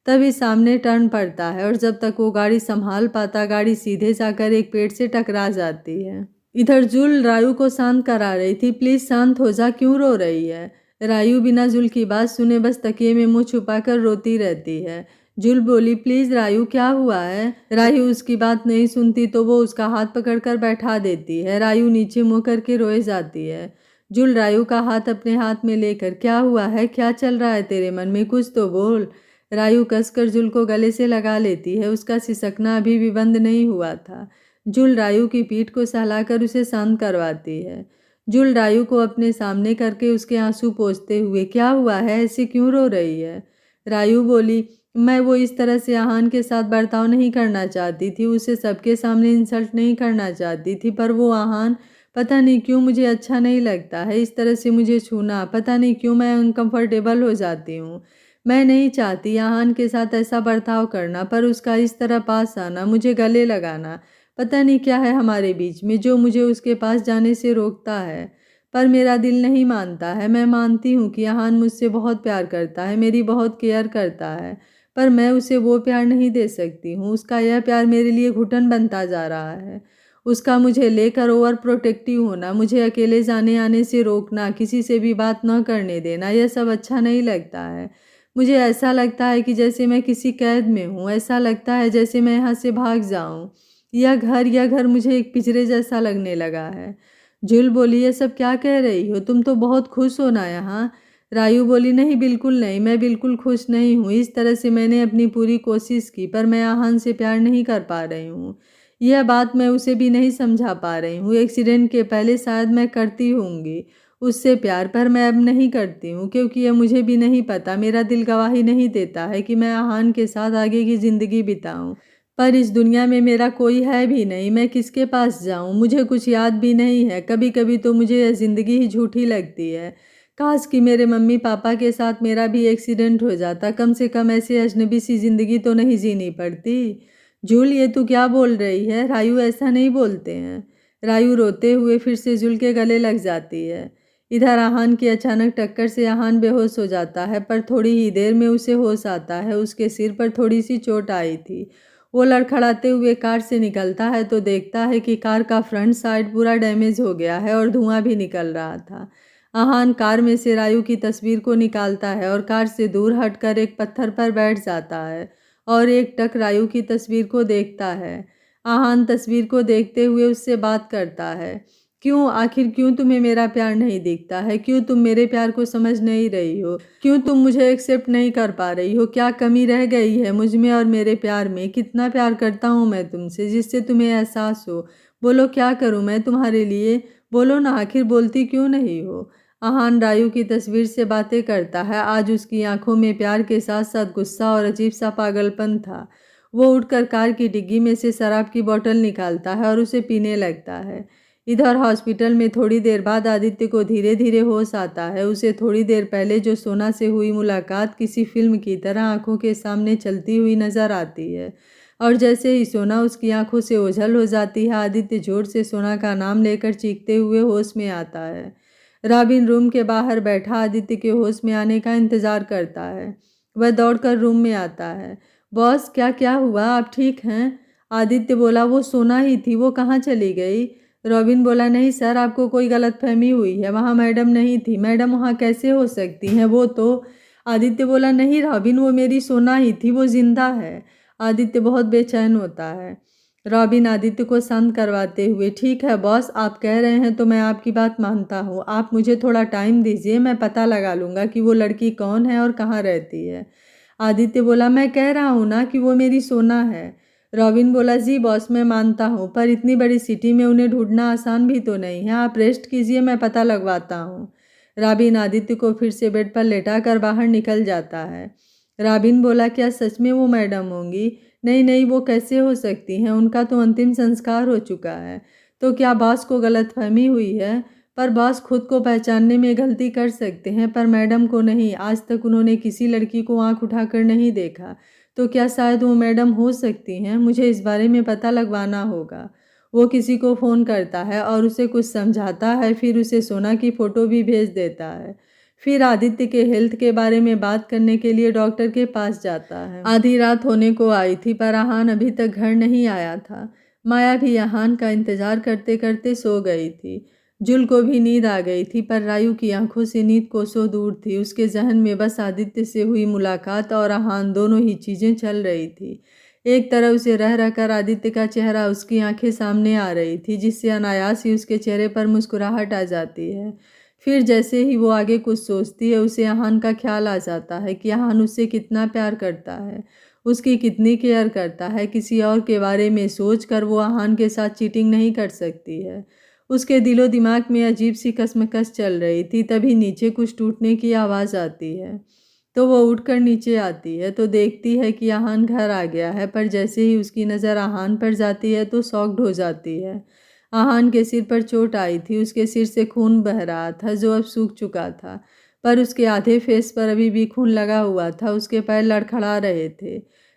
तभी सामने टर्न पड़ता है और जब तक वो गाड़ी संभाल पाता, गाड़ी सीधे जाकर एक पेड़ से टकरा जाती है। इधर जुल रायू को शांत करा रही थी। प्लीज शांत हो जा, क्यों रो रही है? रायू बिना जुल की बात सुने बस तकिए में मुंह छुपाकर रोती रहती है। जुल बोली, प्लीज रायू क्या हुआ है? रायू उसकी बात नहीं सुनती तो वो उसका हाथ पकड़कर बैठा देती है। रायू नीचे मुंह करके रोए जाती है। जुल रायू का हाथ अपने हाथ में लेकर, क्या हुआ है, क्या चल रहा है तेरे मन में, कुछ तो बोल। रायू कसकर जुल को गले से लगा लेती है। उसका सिसकना अभी भी बंद नहीं हुआ था। जुल रायू की पीठ को सहलाकर उसे शांत करवाती है। जुल रायू को अपने सामने करके उसके आंसू पोंछते हुए, क्या हुआ है, ऐसे क्यों रो रही है? रायू बोली, मैं वो इस तरह से आहान के साथ बर्ताव नहीं करना चाहती थी, उसे सबके सामने इंसल्ट नहीं करना चाहती थी, पर वो आहान, पता नहीं क्यों मुझे अच्छा नहीं लगता है इस तरह से मुझे छूना, पता नहीं क्यों मैं अनकंफर्टेबल हो जाती हूँ। मैं नहीं चाहती आहान के साथ ऐसा बर्ताव करना, पर उसका इस तरह पास आना, मुझे गले लगाना, पता नहीं क्या है हमारे बीच में जो मुझे उसके पास जाने से रोकता है। पर मेरा दिल नहीं मानता है। मैं मानती हूँ कि आहान मुझसे बहुत प्यार करता है, मेरी बहुत केयर करता है, पर मैं उसे वो प्यार नहीं दे सकती हूँ। उसका यह प्यार मेरे लिए घुटन बनता जा रहा है। उसका मुझे लेकर ओवर प्रोटेक्टिव होना, मुझे अकेले जाने आने से रोकना, किसी से भी बात न करने देना, यह सब अच्छा नहीं लगता है। मुझे ऐसा लगता है कि जैसे मैं किसी कैद में हूँ, ऐसा लगता है जैसे मैं यहाँ से भाग जाऊँ। यह घर मुझे एक पिंजरे जैसा लगने लगा है। जुल बोली, ये सब क्या कह रही हो, तुम तो बहुत खुश हो ना यहाँ। रायू बोली, नहीं बिल्कुल नहीं, मैं बिल्कुल खुश नहीं हूँ। इस तरह से मैंने अपनी पूरी कोशिश की, पर मैं आहान से प्यार नहीं कर पा रही हूँ। यह बात मैं उसे भी नहीं समझा पा रही हूँ। एक्सीडेंट के पहले शायद मैं करती होंगी उससे प्यार, पर मैं अब नहीं करती हूँ, क्योंकि यह मुझे भी नहीं पता, मेरा दिल गवाही नहीं देता है कि मैं आहान के साथ आगे की ज़िंदगी बिताऊँ। पर इस दुनिया में मेरा कोई है भी नहीं, मैं किसके पास जाऊँ, मुझे कुछ याद भी नहीं है। कभी कभी तो मुझे यह ज़िंदगी ही झूठी लगती है। काश कि मेरे मम्मी पापा के साथ मेरा भी एक्सीडेंट हो जाता, कम से कम ऐसे अजनबी सी ज़िंदगी तो नहीं जीनी पड़ती। जूल, ये तू क्या बोल रही है, रायू ऐसा नहीं बोलते हैं। रायू रोते हुए फिर से जुल के गले लग जाती है। इधर आहान की अचानक टक्कर से आहान बेहोश हो जाता है, पर थोड़ी ही देर में उसे होश आता है। उसके सिर पर थोड़ी सी चोट आई थी। वो लड़खड़ाते हुए कार से निकलता है तो देखता है कि कार का फ्रंट साइड पूरा डैमेज हो गया है और धुआं भी निकल रहा था। आहान कार में से रायू की तस्वीर को निकालता है और कार से दूर हटकर एक पत्थर पर बैठ जाता है और एक टक रायू की तस्वीर को देखता है। आहान तस्वीर को देखते हुए उससे बात करता है, क्यों, आखिर क्यों तुम्हें मेरा प्यार नहीं दिखता है, क्यों तुम मेरे प्यार को समझ नहीं रही हो, क्यों तुम मुझे एक्सेप्ट नहीं कर पा रही हो, क्या कमी रह गई है मुझ में और मेरे प्यार में, कितना प्यार करता हूँ मैं तुमसे जिससे तुम्हें एहसास हो। बोलो क्या करूँ मैं तुम्हारे लिए, बोलो ना, आखिर बोलती क्यों नहीं हो। आहान रायू की तस्वीर से बातें करता है। आज उसकी आंखों में प्यार के साथ साथ गुस्सा और अजीब सा पागलपन था। वो उठकर कार की डिग्गी में से शराब की बोतल निकालता है और उसे पीने लगता है। इधर हॉस्पिटल में थोड़ी देर बाद आदित्य को धीरे धीरे होश आता है। उसे थोड़ी देर पहले जो सोना से हुई मुलाकात किसी फिल्म की तरह आंखों के सामने चलती हुई नजर आती है, और जैसे ही सोना उसकी आंखों से ओझल हो जाती है, आदित्य जोर से सोना का नाम लेकर चीखते हुए होश में आता है। रॉबिन रूम के बाहर बैठा आदित्य के होश में आने का इंतजार करता है। वह दौड़कर रूम में आता है। बॉस, क्या क्या हुआ, आप ठीक हैं? आदित्य बोला, वो सोना ही थी, वो कहाँ चली गई? रॉबिन बोला, नहीं सर, आपको कोई गलतफहमी हुई है, वहाँ मैडम नहीं थी, मैडम वहाँ कैसे हो सकती हैं, वो तो। आदित्य बोला, नहीं रॉबिन, वो मेरी सोना ही थी, वो जिंदा है। आदित्य बहुत बेचैन होता है। रॉबिन आदित्य को शांत करवाते हुए, ठीक है बॉस, आप कह रहे हैं तो मैं आपकी बात मानता हूँ, आप मुझे थोड़ा टाइम दीजिए, मैं पता लगा लूँगा कि वो लड़की कौन है और कहाँ रहती है। आदित्य बोला, मैं कह रहा हूँ ना कि वो मेरी सोना है। रॉबिन बोला, जी बॉस, मैं मानता हूँ, पर इतनी बड़ी सिटी में उन्हें ढूंढना आसान भी तो नहीं है, आप रेस्ट कीजिए, मैं पता लगवाता हूँ। रॉबिन आदित्य को फिर से बेड पर लेटाकर बाहर निकल जाता है। रॉबिन बोला, क्या सच में वो मैडम होंगी? नहीं नहीं, वो कैसे हो सकती हैं, उनका तो अंतिम संस्कार हो चुका है। तो क्या बॉस को गलतफहमी हुई है? पर बॉस खुद को पहचानने में गलती कर सकते हैं, पर मैडम को नहीं। आज तक उन्होंने किसी लड़की को आंख उठाकर नहीं देखा, तो क्या शायद वो मैडम हो सकती हैं? मुझे इस बारे में पता लगवाना होगा। वो किसी को फ़ोन करता है और उसे कुछ समझाता है, फिर उसे सोना की फ़ोटो भी भेज देता है। फिर आदित्य के हेल्थ के बारे में बात करने के लिए डॉक्टर के पास जाता है। आधी रात होने को आई थी, पर आहान अभी तक घर नहीं आया था। माया भी आहान का इंतजार करते करते सो गई थी। जुल को भी नींद आ गई थी, पर रायू की आंखों से नींद कोसों दूर थी। उसके जहन में बस आदित्य से हुई मुलाकात और आहान दोनों ही चीज़ें चल रही थी। एक तरह उसे रह रहकर आदित्य का चेहरा उसकी आंखें सामने आ रही थी, जिससे अनायास ही उसके चेहरे पर मुस्कुराहट आ जाती है। फिर जैसे ही वो आगे कुछ सोचती है, उसे आहान का ख्याल आ जाता है कि आहान उससे कितना प्यार करता है, उसकी कितनी केयर करता है। किसी और के बारे में सोचकर वो आहान के साथ चीटिंग नहीं कर सकती है। उसके दिलो दिमाग में अजीब सी कसमकस चल रही थी। तभी नीचे कुछ टूटने की आवाज़ आती है, तो वो उठकर नीचे आती है तो देखती है कि आहान घर आ गया है। पर जैसे ही उसकी नज़र आहान पर जाती है तो शॉक्ड हो जाती है। आहान के सिर पर चोट आई थी, उसके सिर से खून बह रहा था जो अब सूख चुका था, पर उसके आधे फेस पर अभी भी खून लगा हुआ था। उसके पैर लड़खड़ा रहे थे।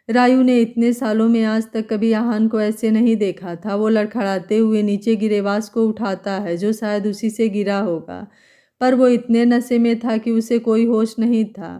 रायू ने इतने सालों में आज तक कभी आहान को ऐसे नहीं देखा था। वो लड़खड़ाते हुए नीचे गिरे वास को उठाता है, जो शायद उसी से गिरा होगा, पर वो इतने नशे में था कि उसे कोई होश नहीं था।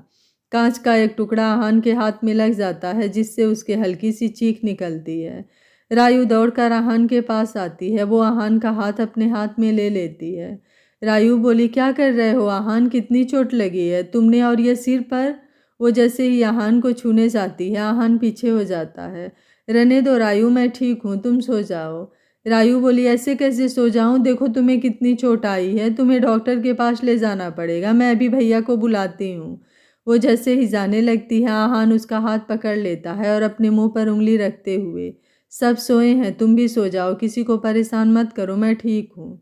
कांच का एक टुकड़ा आहान के हाथ में लग जाता है, जिससे उसके हल्की सी चीख निकलती है। रायू दौड़कर आहान के पास आती है। वो आहान का हाथ अपने हाथ में ले लेती है। रायू बोली, क्या कर रहे हो आहान, कितनी चोट लगी है तुमने, और ये सिर पर? वो जैसे ही आहान को छूने जाती है, आहान पीछे हो जाता है। रहने दो रायू, मैं ठीक हूँ, तुम सो जाओ। रायू बोली, ऐसे कैसे सो जाऊं, देखो तुम्हें कितनी चोट आई है, तुम्हें डॉक्टर के पास ले जाना पड़ेगा, मैं अभी भैया को बुलाती हूँ। वो जैसे ही जाने लगती है, आहान उसका हाथ पकड़ लेता है और अपने मुंह पर उंगली रखते हुए, सब सोए हैं, तुम भी सो जाओ, किसी को परेशान मत करो, मैं ठीक हूँ।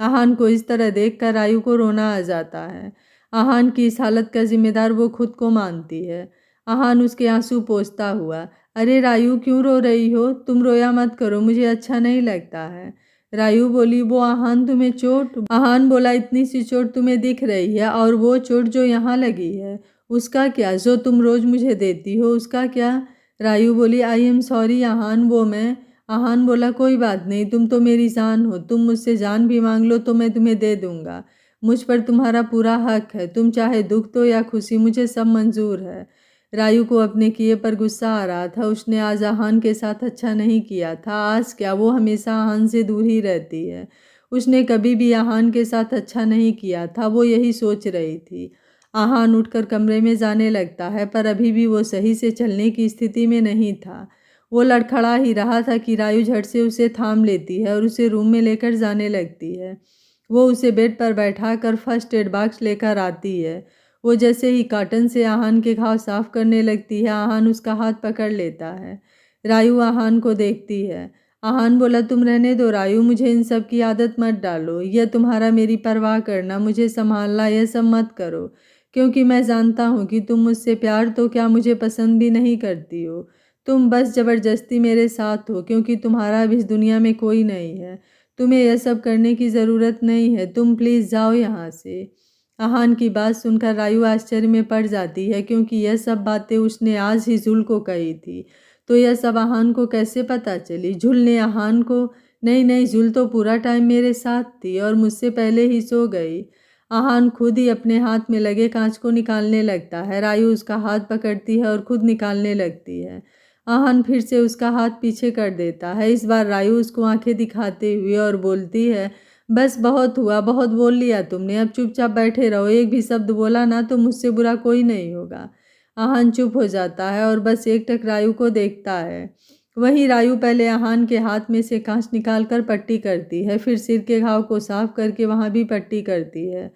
आहान को इस तरह देखकर रायू को रोना आ जाता है। आहान की इस हालत का जिम्मेदार वो खुद को मानती है। आहान उसके आंसू पोंछता हुआ, अरे रायू क्यों रो रही हो, तुम रोया मत करो, मुझे अच्छा नहीं लगता है। रायू बोली, वो आहान तुम्हें चोट। आहान बोला, इतनी सी चोट तुम्हें दिख रही है, और वो चोट जो यहाँ लगी है उसका क्या, जो तुम रोज मुझे देती हो उसका क्या। रायू बोली, आई एम सॉरी आहान, वो मैं। आहान बोला, कोई बात नहीं, तुम तो मेरी जान हो, तुम मुझसे जान भी मांग लो तो मैं तुम्हें दे दूंगा, मुझ पर तुम्हारा पूरा हक है, तुम चाहे दुख दो या खुशी, मुझे सब मंजूर है। रायू को अपने किए पर गुस्सा आ रहा था। उसने आज आहान के साथ अच्छा नहीं किया था। आज क्या, वो हमेशा आहान से दूर ही रहती है। उसने कभी भी आहान के साथ अच्छा नहीं किया था, वो यही सोच रही थी। आहान उठकर कमरे में जाने लगता है, पर अभी भी वो सही से चलने की स्थिति में नहीं था। वो लड़खड़ा ही रहा था कि रायू झट से उसे थाम लेती है और उसे रूम में लेकर जाने लगती है। वो उसे बेड पर बैठाकर फर्स्ट एड बॉक्स लेकर आती है। वो जैसे ही कॉटन से आहान के घाव साफ करने लगती है, आहान उसका हाथ पकड़ लेता है। रायू आहान को देखती है। आहान बोला, तुम रहने दो रायू, मुझे इन सब की आदत मत डालो, यह तुम्हारा मेरी परवाह करना, मुझे संभालना, यह सब मत करो, क्योंकि मैं जानता हूँ कि तुम मुझसे प्यार तो क्या मुझे पसंद भी नहीं करती हो। तुम बस ज़बरदस्ती मेरे साथ हो, क्योंकि तुम्हारा अब इस दुनिया में कोई नहीं है। तुम्हें यह सब करने की ज़रूरत नहीं है, तुम प्लीज़ जाओ यहाँ से। आहान की बात सुनकर रायू आश्चर्य में पड़ जाती है, क्योंकि यह सब बातें उसने आज ही जुल को कही थी। तो यह सब आहान को कैसे पता चली? जुल ने आहान को? नहीं नहीं, जुल तो पूरा टाइम मेरे साथ थी और मुझसे पहले ही सो गई। आहान खुद ही अपने हाथ में लगे कांच को निकालने लगता है। रायू उसका हाथ पकड़ती है और खुद निकालने लगती है। आहान फिर से उसका हाथ पीछे कर देता है। इस बार रायू उसको आंखें दिखाते हुए और बोलती है, बस बहुत हुआ, बहुत बोल लिया तुमने, अब चुपचाप बैठे रहो, एक भी शब्द बोला ना तो मुझसे बुरा कोई नहीं होगा। आहान चुप हो जाता है और बस एकटक रायू को देखता है। वहीं रायू पहले आहान के हाथ में से कांच निकालकर पट्टी करती है, फिर सिर के घाव को साफ करके वहां भी पट्टी करती है।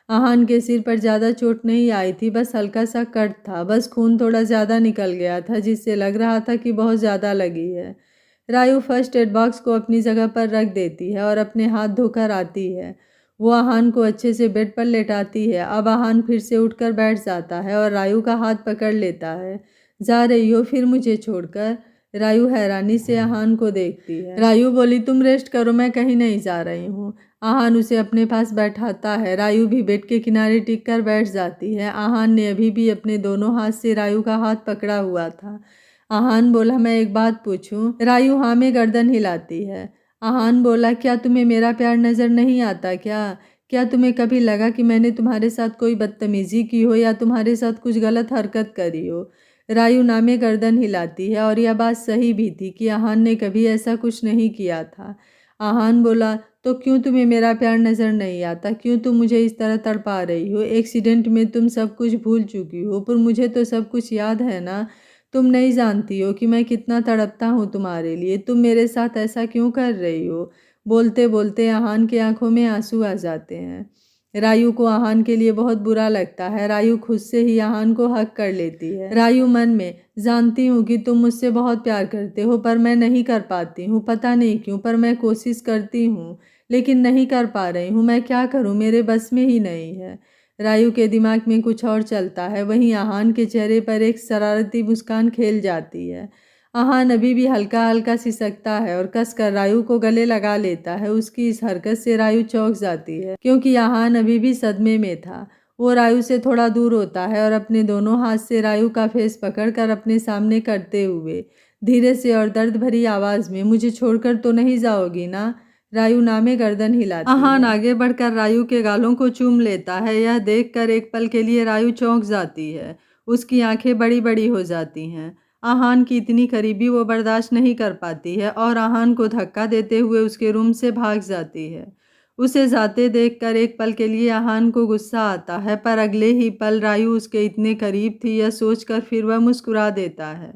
आहान के सिर पर ज़्यादा चोट नहीं आई थी, बस हल्का सा कट था, बस खून थोड़ा ज़्यादा निकल गया था, जिससे लग रहा था कि बहुत ज़्यादा लगी है। रायू फर्स्ट एड बॉक्स को अपनी जगह पर रख देती है और अपने हाथ धोकर आती है। वो आहान को अच्छे से बेड पर लेटाती है। अब आहान फिर से उठकर बैठ जाता है और रायू का हाथ पकड़ लेता है। जा रही हो फिर मुझे छोड़कर? रायू हैरानी से आहान को देखती है। रायू बोली, तुम रेस्ट करो, मैं कहीं नहीं जा रही हूँ। आहान उसे अपने पास बैठाता है। रायू भी बेड के किनारे टिक कर बैठ जाती है। आहान ने अभी भी अपने दोनों हाथ से रायू का हाथ पकड़ा हुआ था। आहान बोला, मैं एक बात पूछूं? रायू हाँ में गर्दन हिलाती है। आहान बोला, क्या तुम्हें मेरा प्यार नजर नहीं आता क्या? क्या तुम्हें कभी लगा कि मैंने तुम्हारे साथ कोई बदतमीजी की हो या तुम्हारे साथ कुछ गलत हरकत करी हो? रायू नामे गर्दन हिलाती है और यह बात सही भी थी कि आहान ने कभी ऐसा कुछ नहीं किया था। आहान बोला, तो क्यों तुम्हें मेरा प्यार नजर नहीं आता? क्यों तुम मुझे इस तरह तड़पा रही हो? एक्सीडेंट में तुम सब कुछ भूल चुकी हो, पर मुझे तो सब कुछ याद है ना। तुम नहीं जानती हो कि मैं कितना तड़पता हूँ तुम्हारे लिए, तुम मेरे साथ ऐसा क्यों कर रही हो? बोलते बोलते आहान की आंखों में आंसू आ जाते हैं। रायू को आहान के लिए बहुत बुरा लगता है। रायू खुद से ही आहान को हक कर लेती है। रायू मन में, जानती हूँ कि तुम मुझसे बहुत प्यार करते हो, पर मैं नहीं कर पाती हूँ, पता नहीं क्यों, पर मैं कोशिश करती हूँ लेकिन नहीं कर पा रही हूँ, मैं क्या करूँ, मेरे बस में ही नहीं है। रायू के दिमाग में कुछ और चलता है। वहीं आहान के चेहरे पर एक शरारती मुस्कान खेल जाती है। आहान अभी भी हल्का हल्का सिसकता है और कसकर रायू को गले लगा लेता है। उसकी इस हरकत से रायू चौंक जाती है, क्योंकि आहान अभी भी सदमे में था। वो रायू से थोड़ा दूर होता है और अपने दोनों हाथ से रायू का फेस पकड़कर अपने सामने करते हुए धीरे से और दर्द भरी आवाज में, मुझे छोड़कर तो नहीं जाओगी ना? रायू नामे गर्दन हिलाती है। आहान आगे बढ़कर रायू के गालों को चूम लेता है। यह देखकर एक पल के लिए रायू चौंक जाती है। उसकी आंखें बड़ी बड़ी हो जाती हैं। आहान की इतनी करीबी वो बर्दाश्त नहीं कर पाती है और आहान को धक्का देते हुए उसके रूम से भाग जाती है। उसे जाते देखकर एक पल के लिए आहान को गुस्सा आता है, पर अगले ही पल रायू उसके इतने करीब थी यह सोचकर फिर वह मुस्कुरा देता है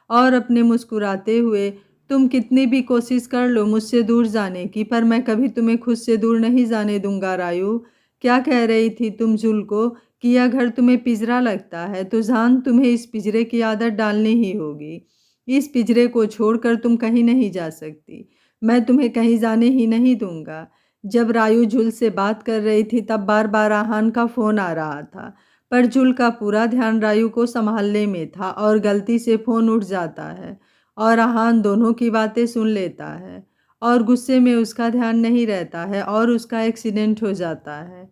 और अपने मुस्कुराते हुए तुम कितनी भी कोशिश कर लो मुझसे दूर जाने की, पर मैं कभी तुम्हें खुद से दूर नहीं जाने दूंगा रायू। क्या कह रही थी तुम जुल को कि यह घर तुम्हें पिंजरा लगता है? तो जान, तुम्हें इस पिंजरे की आदत डालनी ही होगी। इस पिंजरे को छोड़कर तुम कहीं नहीं जा सकती। मैं तुम्हें कहीं जाने ही नहीं दूंगा। जब रायू जुल से बात कर रही थी तब बार बार आहान का फोन आ रहा था, पर जुल का पूरा ध्यान रायू को संभालने में था और गलती से फोन उठ जाता है और आहान दोनों की बातें सुन लेता है और गुस्से में उसका ध्यान नहीं रहता है और उसका एक्सीडेंट हो जाता है।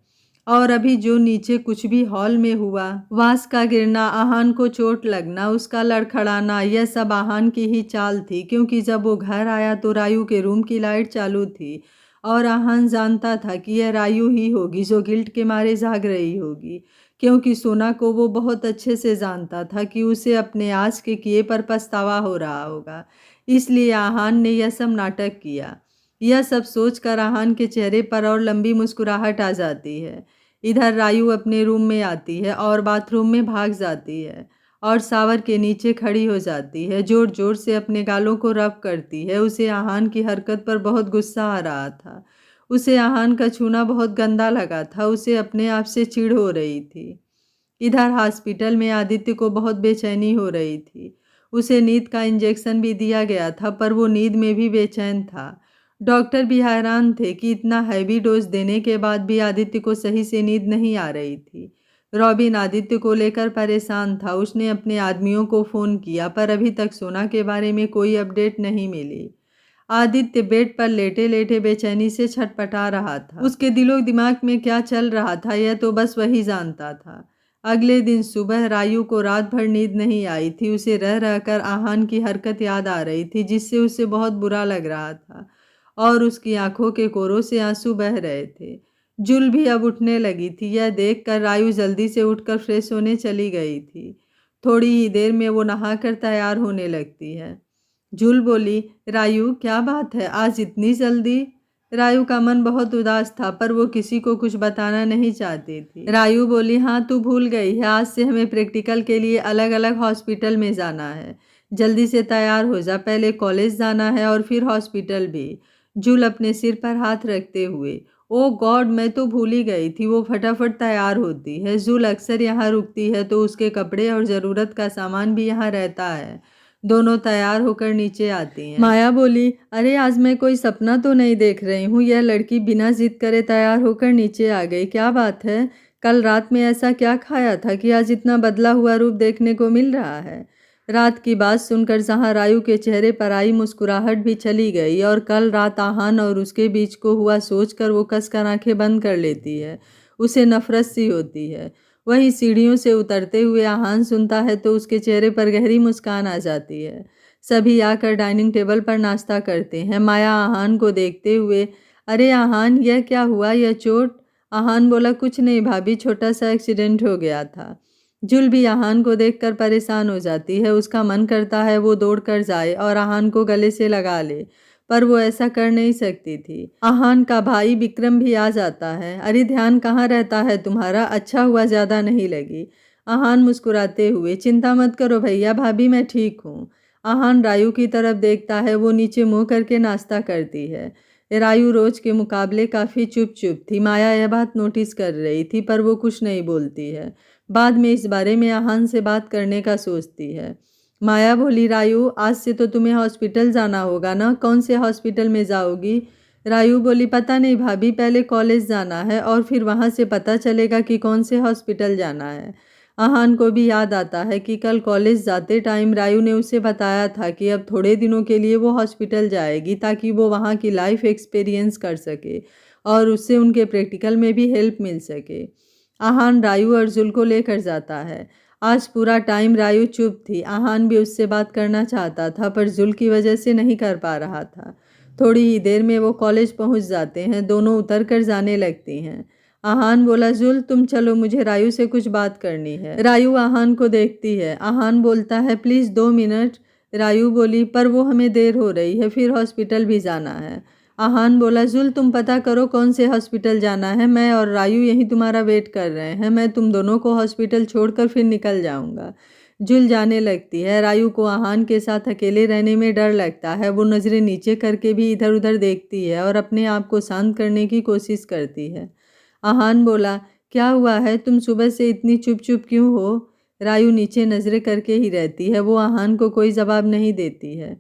और अभी जो नीचे कुछ भी हॉल में हुआ, वास का गिरना, आहान को चोट लगना, उसका लड़खड़ाना, यह सब आहान की ही चाल थी, क्योंकि जब वो घर आया तो रायू के रूम की लाइट चालू थी और आहान जानता था कि यह रायू ही होगी जो गिल्ट के मारे जाग रही होगी, क्योंकि सोना को वो बहुत अच्छे से जानता था कि उसे अपने आज के किए पर पछतावा हो रहा होगा। इसलिए आहान ने यह सब नाटक किया। यह सब सोचकर आहान के चेहरे पर और लंबी मुस्कुराहट आ जाती है। इधर रायू अपने रूम में आती है और बाथरूम में भाग जाती है और शावर के नीचे खड़ी हो जाती है, जोर जोर से अपने गालों को रब करती है। उसे आहान की हरकत पर बहुत गुस्सा आ रहा था। उसे आहान का छूना बहुत गंदा लगा था। उसे अपने आप से चिढ़ हो रही थी। इधर हॉस्पिटल में आदित्य को बहुत बेचैनी हो रही थी। उसे नींद का इंजेक्शन भी दिया गया था, पर वो नींद में भी बेचैन था। डॉक्टर भी हैरान थे कि इतना हैवी डोज देने के बाद भी आदित्य को सही से नींद नहीं आ रही थी। रॉबिन आदित्य को लेकर परेशान था। उसने अपने आदमियों को फ़ोन किया, पर अभी तक सोना के बारे में कोई अपडेट नहीं मिली। आदित्य बेड पर लेटे लेटे बेचैनी से छटपटा रहा था। उसके दिलो दिमाग में क्या चल रहा था यह तो बस वही जानता था। अगले दिन सुबह रायू को रात भर नींद नहीं आई थी। उसे रह रहकर आहान की हरकत याद आ रही थी, जिससे उसे बहुत बुरा लग रहा था और उसकी आंखों के कोरों से आंसू बह रहे थे। जुल भी अब उठने लगी थी। यह देखकर रायू जल्दी से उठकर फ्रेश होने चली गई थी। थोड़ी ही देर में वो नहाकर तैयार होने लगती है। जुल बोली, रायू क्या बात है, आज इतनी जल्दी? रायू का मन बहुत उदास था, पर वो किसी को कुछ बताना नहीं चाहती थी। रायू बोली, हाँ तू भूल गई है, आज से हमें प्रैक्टिकल के लिए अलग अलग हॉस्पिटल में जाना है। जल्दी से तैयार हो जा, पहले कॉलेज जाना है और फिर हॉस्पिटल भी। जुल अपने सिर पर हाथ रखते हुए, ओ गॉड, मैं तो भूल ही गई थी। वो फटाफट तैयार होती है। जुल अक्सर यहाँ रुकती है तो उसके कपड़े और ज़रूरत का सामान भी यहाँ रहता है। दोनों तैयार होकर नीचे आती हैं। माया बोली, अरे आज मैं कोई सपना तो नहीं देख रही हूँ। यह लड़की बिना जिद करे तैयार होकर नीचे आ गई। क्या बात है? कल रात में ऐसा क्या खाया था कि आज इतना बदला हुआ रूप देखने को मिल रहा है? रात की बात सुनकर जहाँ रायू के चेहरे पर आई मुस्कुराहट भी चली गई और कल रात आहान और उसके बीच को हुआ सोचकर वो कसकर आंखें बंद कर लेती है। उसे नफरत सी होती है। वहीं सीढ़ियों से उतरते हुए आहान सुनता है तो उसके चेहरे पर गहरी मुस्कान आ जाती है। सभी आकर डाइनिंग टेबल पर नाश्ता करते हैं। माया आहान को देखते हुए, अरे आहान, यह क्या हुआ, यह चोट? आहान बोला, कुछ नहीं भाभी, छोटा सा एक्सीडेंट हो गया था। जुल भी आहान को देखकर परेशान हो जाती है। उसका मन करता है वो दौड़कर जाए और आहान को गले से लगा ले, पर वो ऐसा कर नहीं सकती थी। आहान का भाई विक्रम भी आ जाता है। अरे ध्यान कहाँ रहता है तुम्हारा? अच्छा हुआ ज़्यादा नहीं लगी। आहान मुस्कुराते हुए, चिंता मत करो भैया, भाभी मैं ठीक हूँ। आहान रायू की तरफ देखता है। वो नीचे मुँह करके नाश्ता करती है। रायू रोज के मुकाबले काफ़ी चुप चुप थी। माया यह बात नोटिस कर रही थी, पर वो कुछ नहीं बोलती है। बाद में इस बारे में आहान से बात करने का सोचती है। माया बोली, रायू आज से तो तुम्हें हॉस्पिटल जाना होगा ना? कौन से हॉस्पिटल में जाओगी? रायू बोली, पता नहीं भाभी, पहले कॉलेज जाना है और फिर वहाँ से पता चलेगा कि कौन से हॉस्पिटल जाना है। आहान को भी याद आता है कि कल कॉलेज जाते टाइम रायू ने उसे बताया था कि अब थोड़े दिनों के लिए वो हॉस्पिटल जाएगी ताकि वो वहाँ की लाइफ एक्सपीरियंस कर सके और उससे उनके प्रैक्टिकल में भी हेल्प मिल सके। आहान रायू और जुल को लेकर जाता है। आज पूरा टाइम रायू चुप थी। आहान भी उससे बात करना चाहता था, पर जुल की वजह से नहीं कर पा रहा था। थोड़ी ही देर में वो कॉलेज पहुंच जाते हैं। दोनों उतर कर जाने लगती हैं। आहान बोला, जुल तुम चलो, मुझे रायू से कुछ बात करनी है। रायू आहान को देखती है। आहान बोलता है, प्लीज़ 2 मिनट। रायू बोली, पर वो हमें देर हो रही है, फिर हॉस्पिटल भी जाना है। आहान बोला, जुल तुम पता करो कौन से हॉस्पिटल जाना है। मैं और रायू यहीं तुम्हारा वेट कर रहे हैं। मैं तुम दोनों को हॉस्पिटल छोड़कर फिर निकल जाऊंगा। जुल जाने लगती है। रायु को आहान के साथ अकेले रहने में डर लगता है। वो नज़रें नीचे करके भी इधर उधर देखती है और अपने आप को शांत करने की कोशिश करती है। आहान बोला, क्या हुआ है, तुम सुबह से इतनी चुप चुप क्यों हो? रायु नीचे नज़रें करके ही रहती है। वो आहान को कोई जवाब नहीं देती है।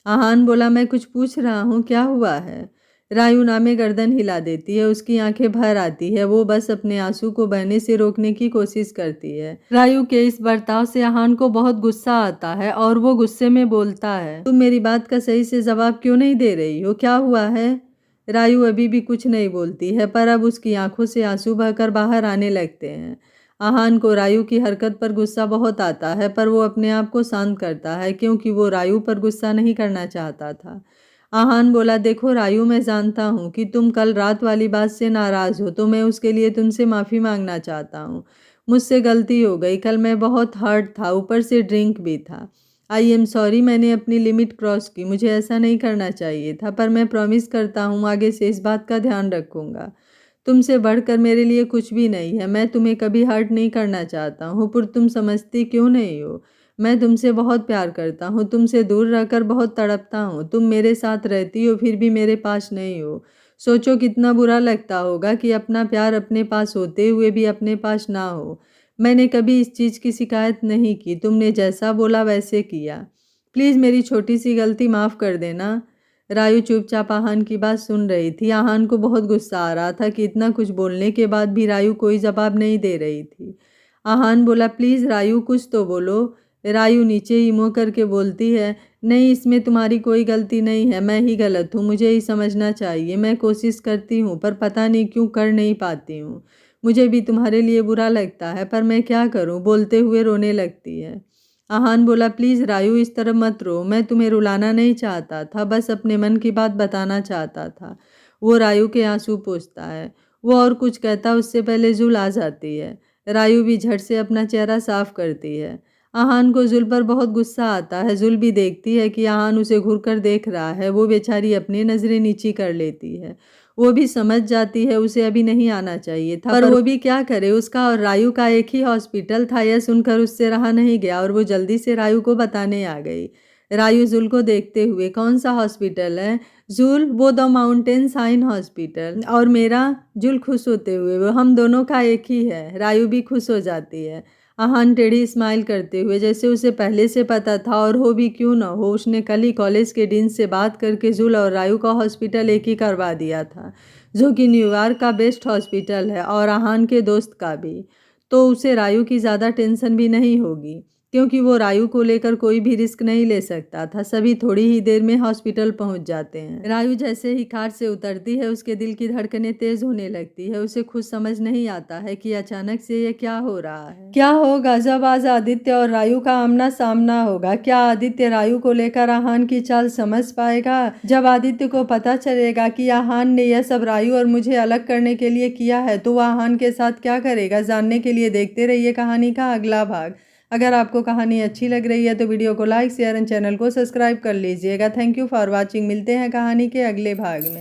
आहान बोला, मैं कुछ पूछ रहा हूँ, क्या हुआ है? रायु नामे गर्दन हिला देती है। उसकी आंखें भर आती है। वो बस अपने आंसू को बहने से रोकने की कोशिश करती है। रायु के इस बर्ताव से आहान को बहुत गुस्सा आता है और वो गुस्से में बोलता है, तुम मेरी बात का सही से जवाब क्यों नहीं दे रही हो? क्या हुआ है? रायु अभी भी कुछ नहीं बोलती है, पर अब उसकी आंखों से आंसू बहकर बाहर आने लगते हैं। आहान को रायु की हरकत पर गुस्सा बहुत आता है, पर वो अपने आप को शांत करता है क्योंकि वो रायु पर गुस्सा नहीं करना चाहता था। आहान बोला, देखो रायु, मैं जानता हूँ कि तुम कल रात वाली बात से नाराज़ हो, तो मैं उसके लिए तुमसे माफ़ी मांगना चाहता हूँ। मुझसे गलती हो गई। कल मैं बहुत हर्ट था, ऊपर से ड्रिंक भी था। आई एम सॉरी, मैंने अपनी लिमिट क्रॉस की। मुझे ऐसा नहीं करना चाहिए था, पर मैं प्रॉमिस करता हूँ आगे से इस बात का ध्यान रखूँगा। तुमसे बढ़कर मेरे लिए कुछ भी नहीं है। मैं तुम्हें कभी हर्ट नहीं करना चाहता हूँ, पर तुम समझती क्यों नहीं हो? मैं तुमसे बहुत प्यार करता हूँ। तुमसे दूर रहकर बहुत तड़पता हूँ। तुम मेरे साथ रहती हो, फिर भी मेरे पास नहीं हो। सोचो कितना बुरा लगता होगा कि अपना प्यार अपने पास होते हुए भी अपने पास ना हो। मैंने कभी इस चीज़ की शिकायत नहीं की। तुमने जैसा बोला वैसे किया। प्लीज़ मेरी छोटी सी गलती माफ़ कर देना। रायु चुपचाप आहान की बात सुन रही थी। आहान को बहुत गुस्सा आ रहा था कि इतना कुछ बोलने के बाद भी रायु कोई जवाब नहीं दे रही थी। आहान बोला, प्लीज़ रायु, कुछ तो बोलो। रायु नीचे ही मुँह करके बोलती है, नहीं, इसमें तुम्हारी कोई गलती नहीं है। मैं ही गलत हूँ। मुझे ही समझना चाहिए। मैं कोशिश करती हूँ, पर पता नहीं क्यों कर नहीं पाती हूँ। मुझे भी तुम्हारे लिए बुरा लगता है, पर मैं क्या करूँ? बोलते हुए रोने लगती है। आहान बोला, प्लीज़ रायु, इस तरह मत रो। मैं तुम्हें रुलाना नहीं चाहता था, बस अपने मन की बात बताना चाहता था। वो रायु के आंसू पोंछता है। वो और कुछ कहता उससे पहले जुल आ जाती है। रायु भी झट से अपना चेहरा साफ करती है। आहान को जुल पर बहुत गुस्सा आता है। जुल भी देखती है कि आहान उसे घूरकर देख रहा है। वो बेचारी अपनी नज़रें नीची कर लेती है। वो भी समझ जाती है उसे अभी नहीं आना चाहिए था, पर वो भी क्या करे। उसका और रायु का एक ही हॉस्पिटल था। यह सुनकर उससे रहा नहीं गया और वो जल्दी से रायु को बताने आ गई। रायु जुल को देखते हुए, कौन सा हॉस्पिटल है? जुल, वो द माउंटेन साइन हॉस्पिटल। और मेरा? जुल खुश होते हुए, वो हम दोनों का एक ही है। रायु भी खुश हो जाती है। आहान टेढ़ी स्माइल करते हुए, जैसे उसे पहले से पता था, और हो भी क्यों न हो, उसने कल ही कॉलेज के डीन से बात करके जुल और रायु का हॉस्पिटल एक ही करवा दिया था, जो कि न्यूयॉर्क का बेस्ट हॉस्पिटल है और आहान के दोस्त का भी। तो उसे रायु की ज़्यादा टेंशन भी नहीं होगी, क्योंकि वो रायु को लेकर कोई भी रिस्क नहीं ले सकता था। सभी थोड़ी ही देर में हॉस्पिटल पहुंच जाते हैं। रायु जैसे ही कार से उतरती है, उसके दिल की धड़कनें तेज होने लगती है। उसे खुद समझ नहीं आता है कि अचानक से ये क्या हो रहा है। क्या होगा जब आज आदित्य और रायु का आमना सामना होगा? क्या आदित्य रायु को लेकर आहान की चाल समझ पाएगा? जब आदित्य को पता चलेगा कि आहान ने यह सब रायु और मुझे अलग करने के लिए किया है, तो वह आहान के साथ क्या करेगा? जानने के लिए देखते रहिए कहानी का अगला भाग। अगर आपको कहानी अच्छी लग रही है तो वीडियो को लाइक, शेयर एंड चैनल को सब्सक्राइब कर लीजिएगा। Thank you for watching. मिलते हैं कहानी के अगले भाग में।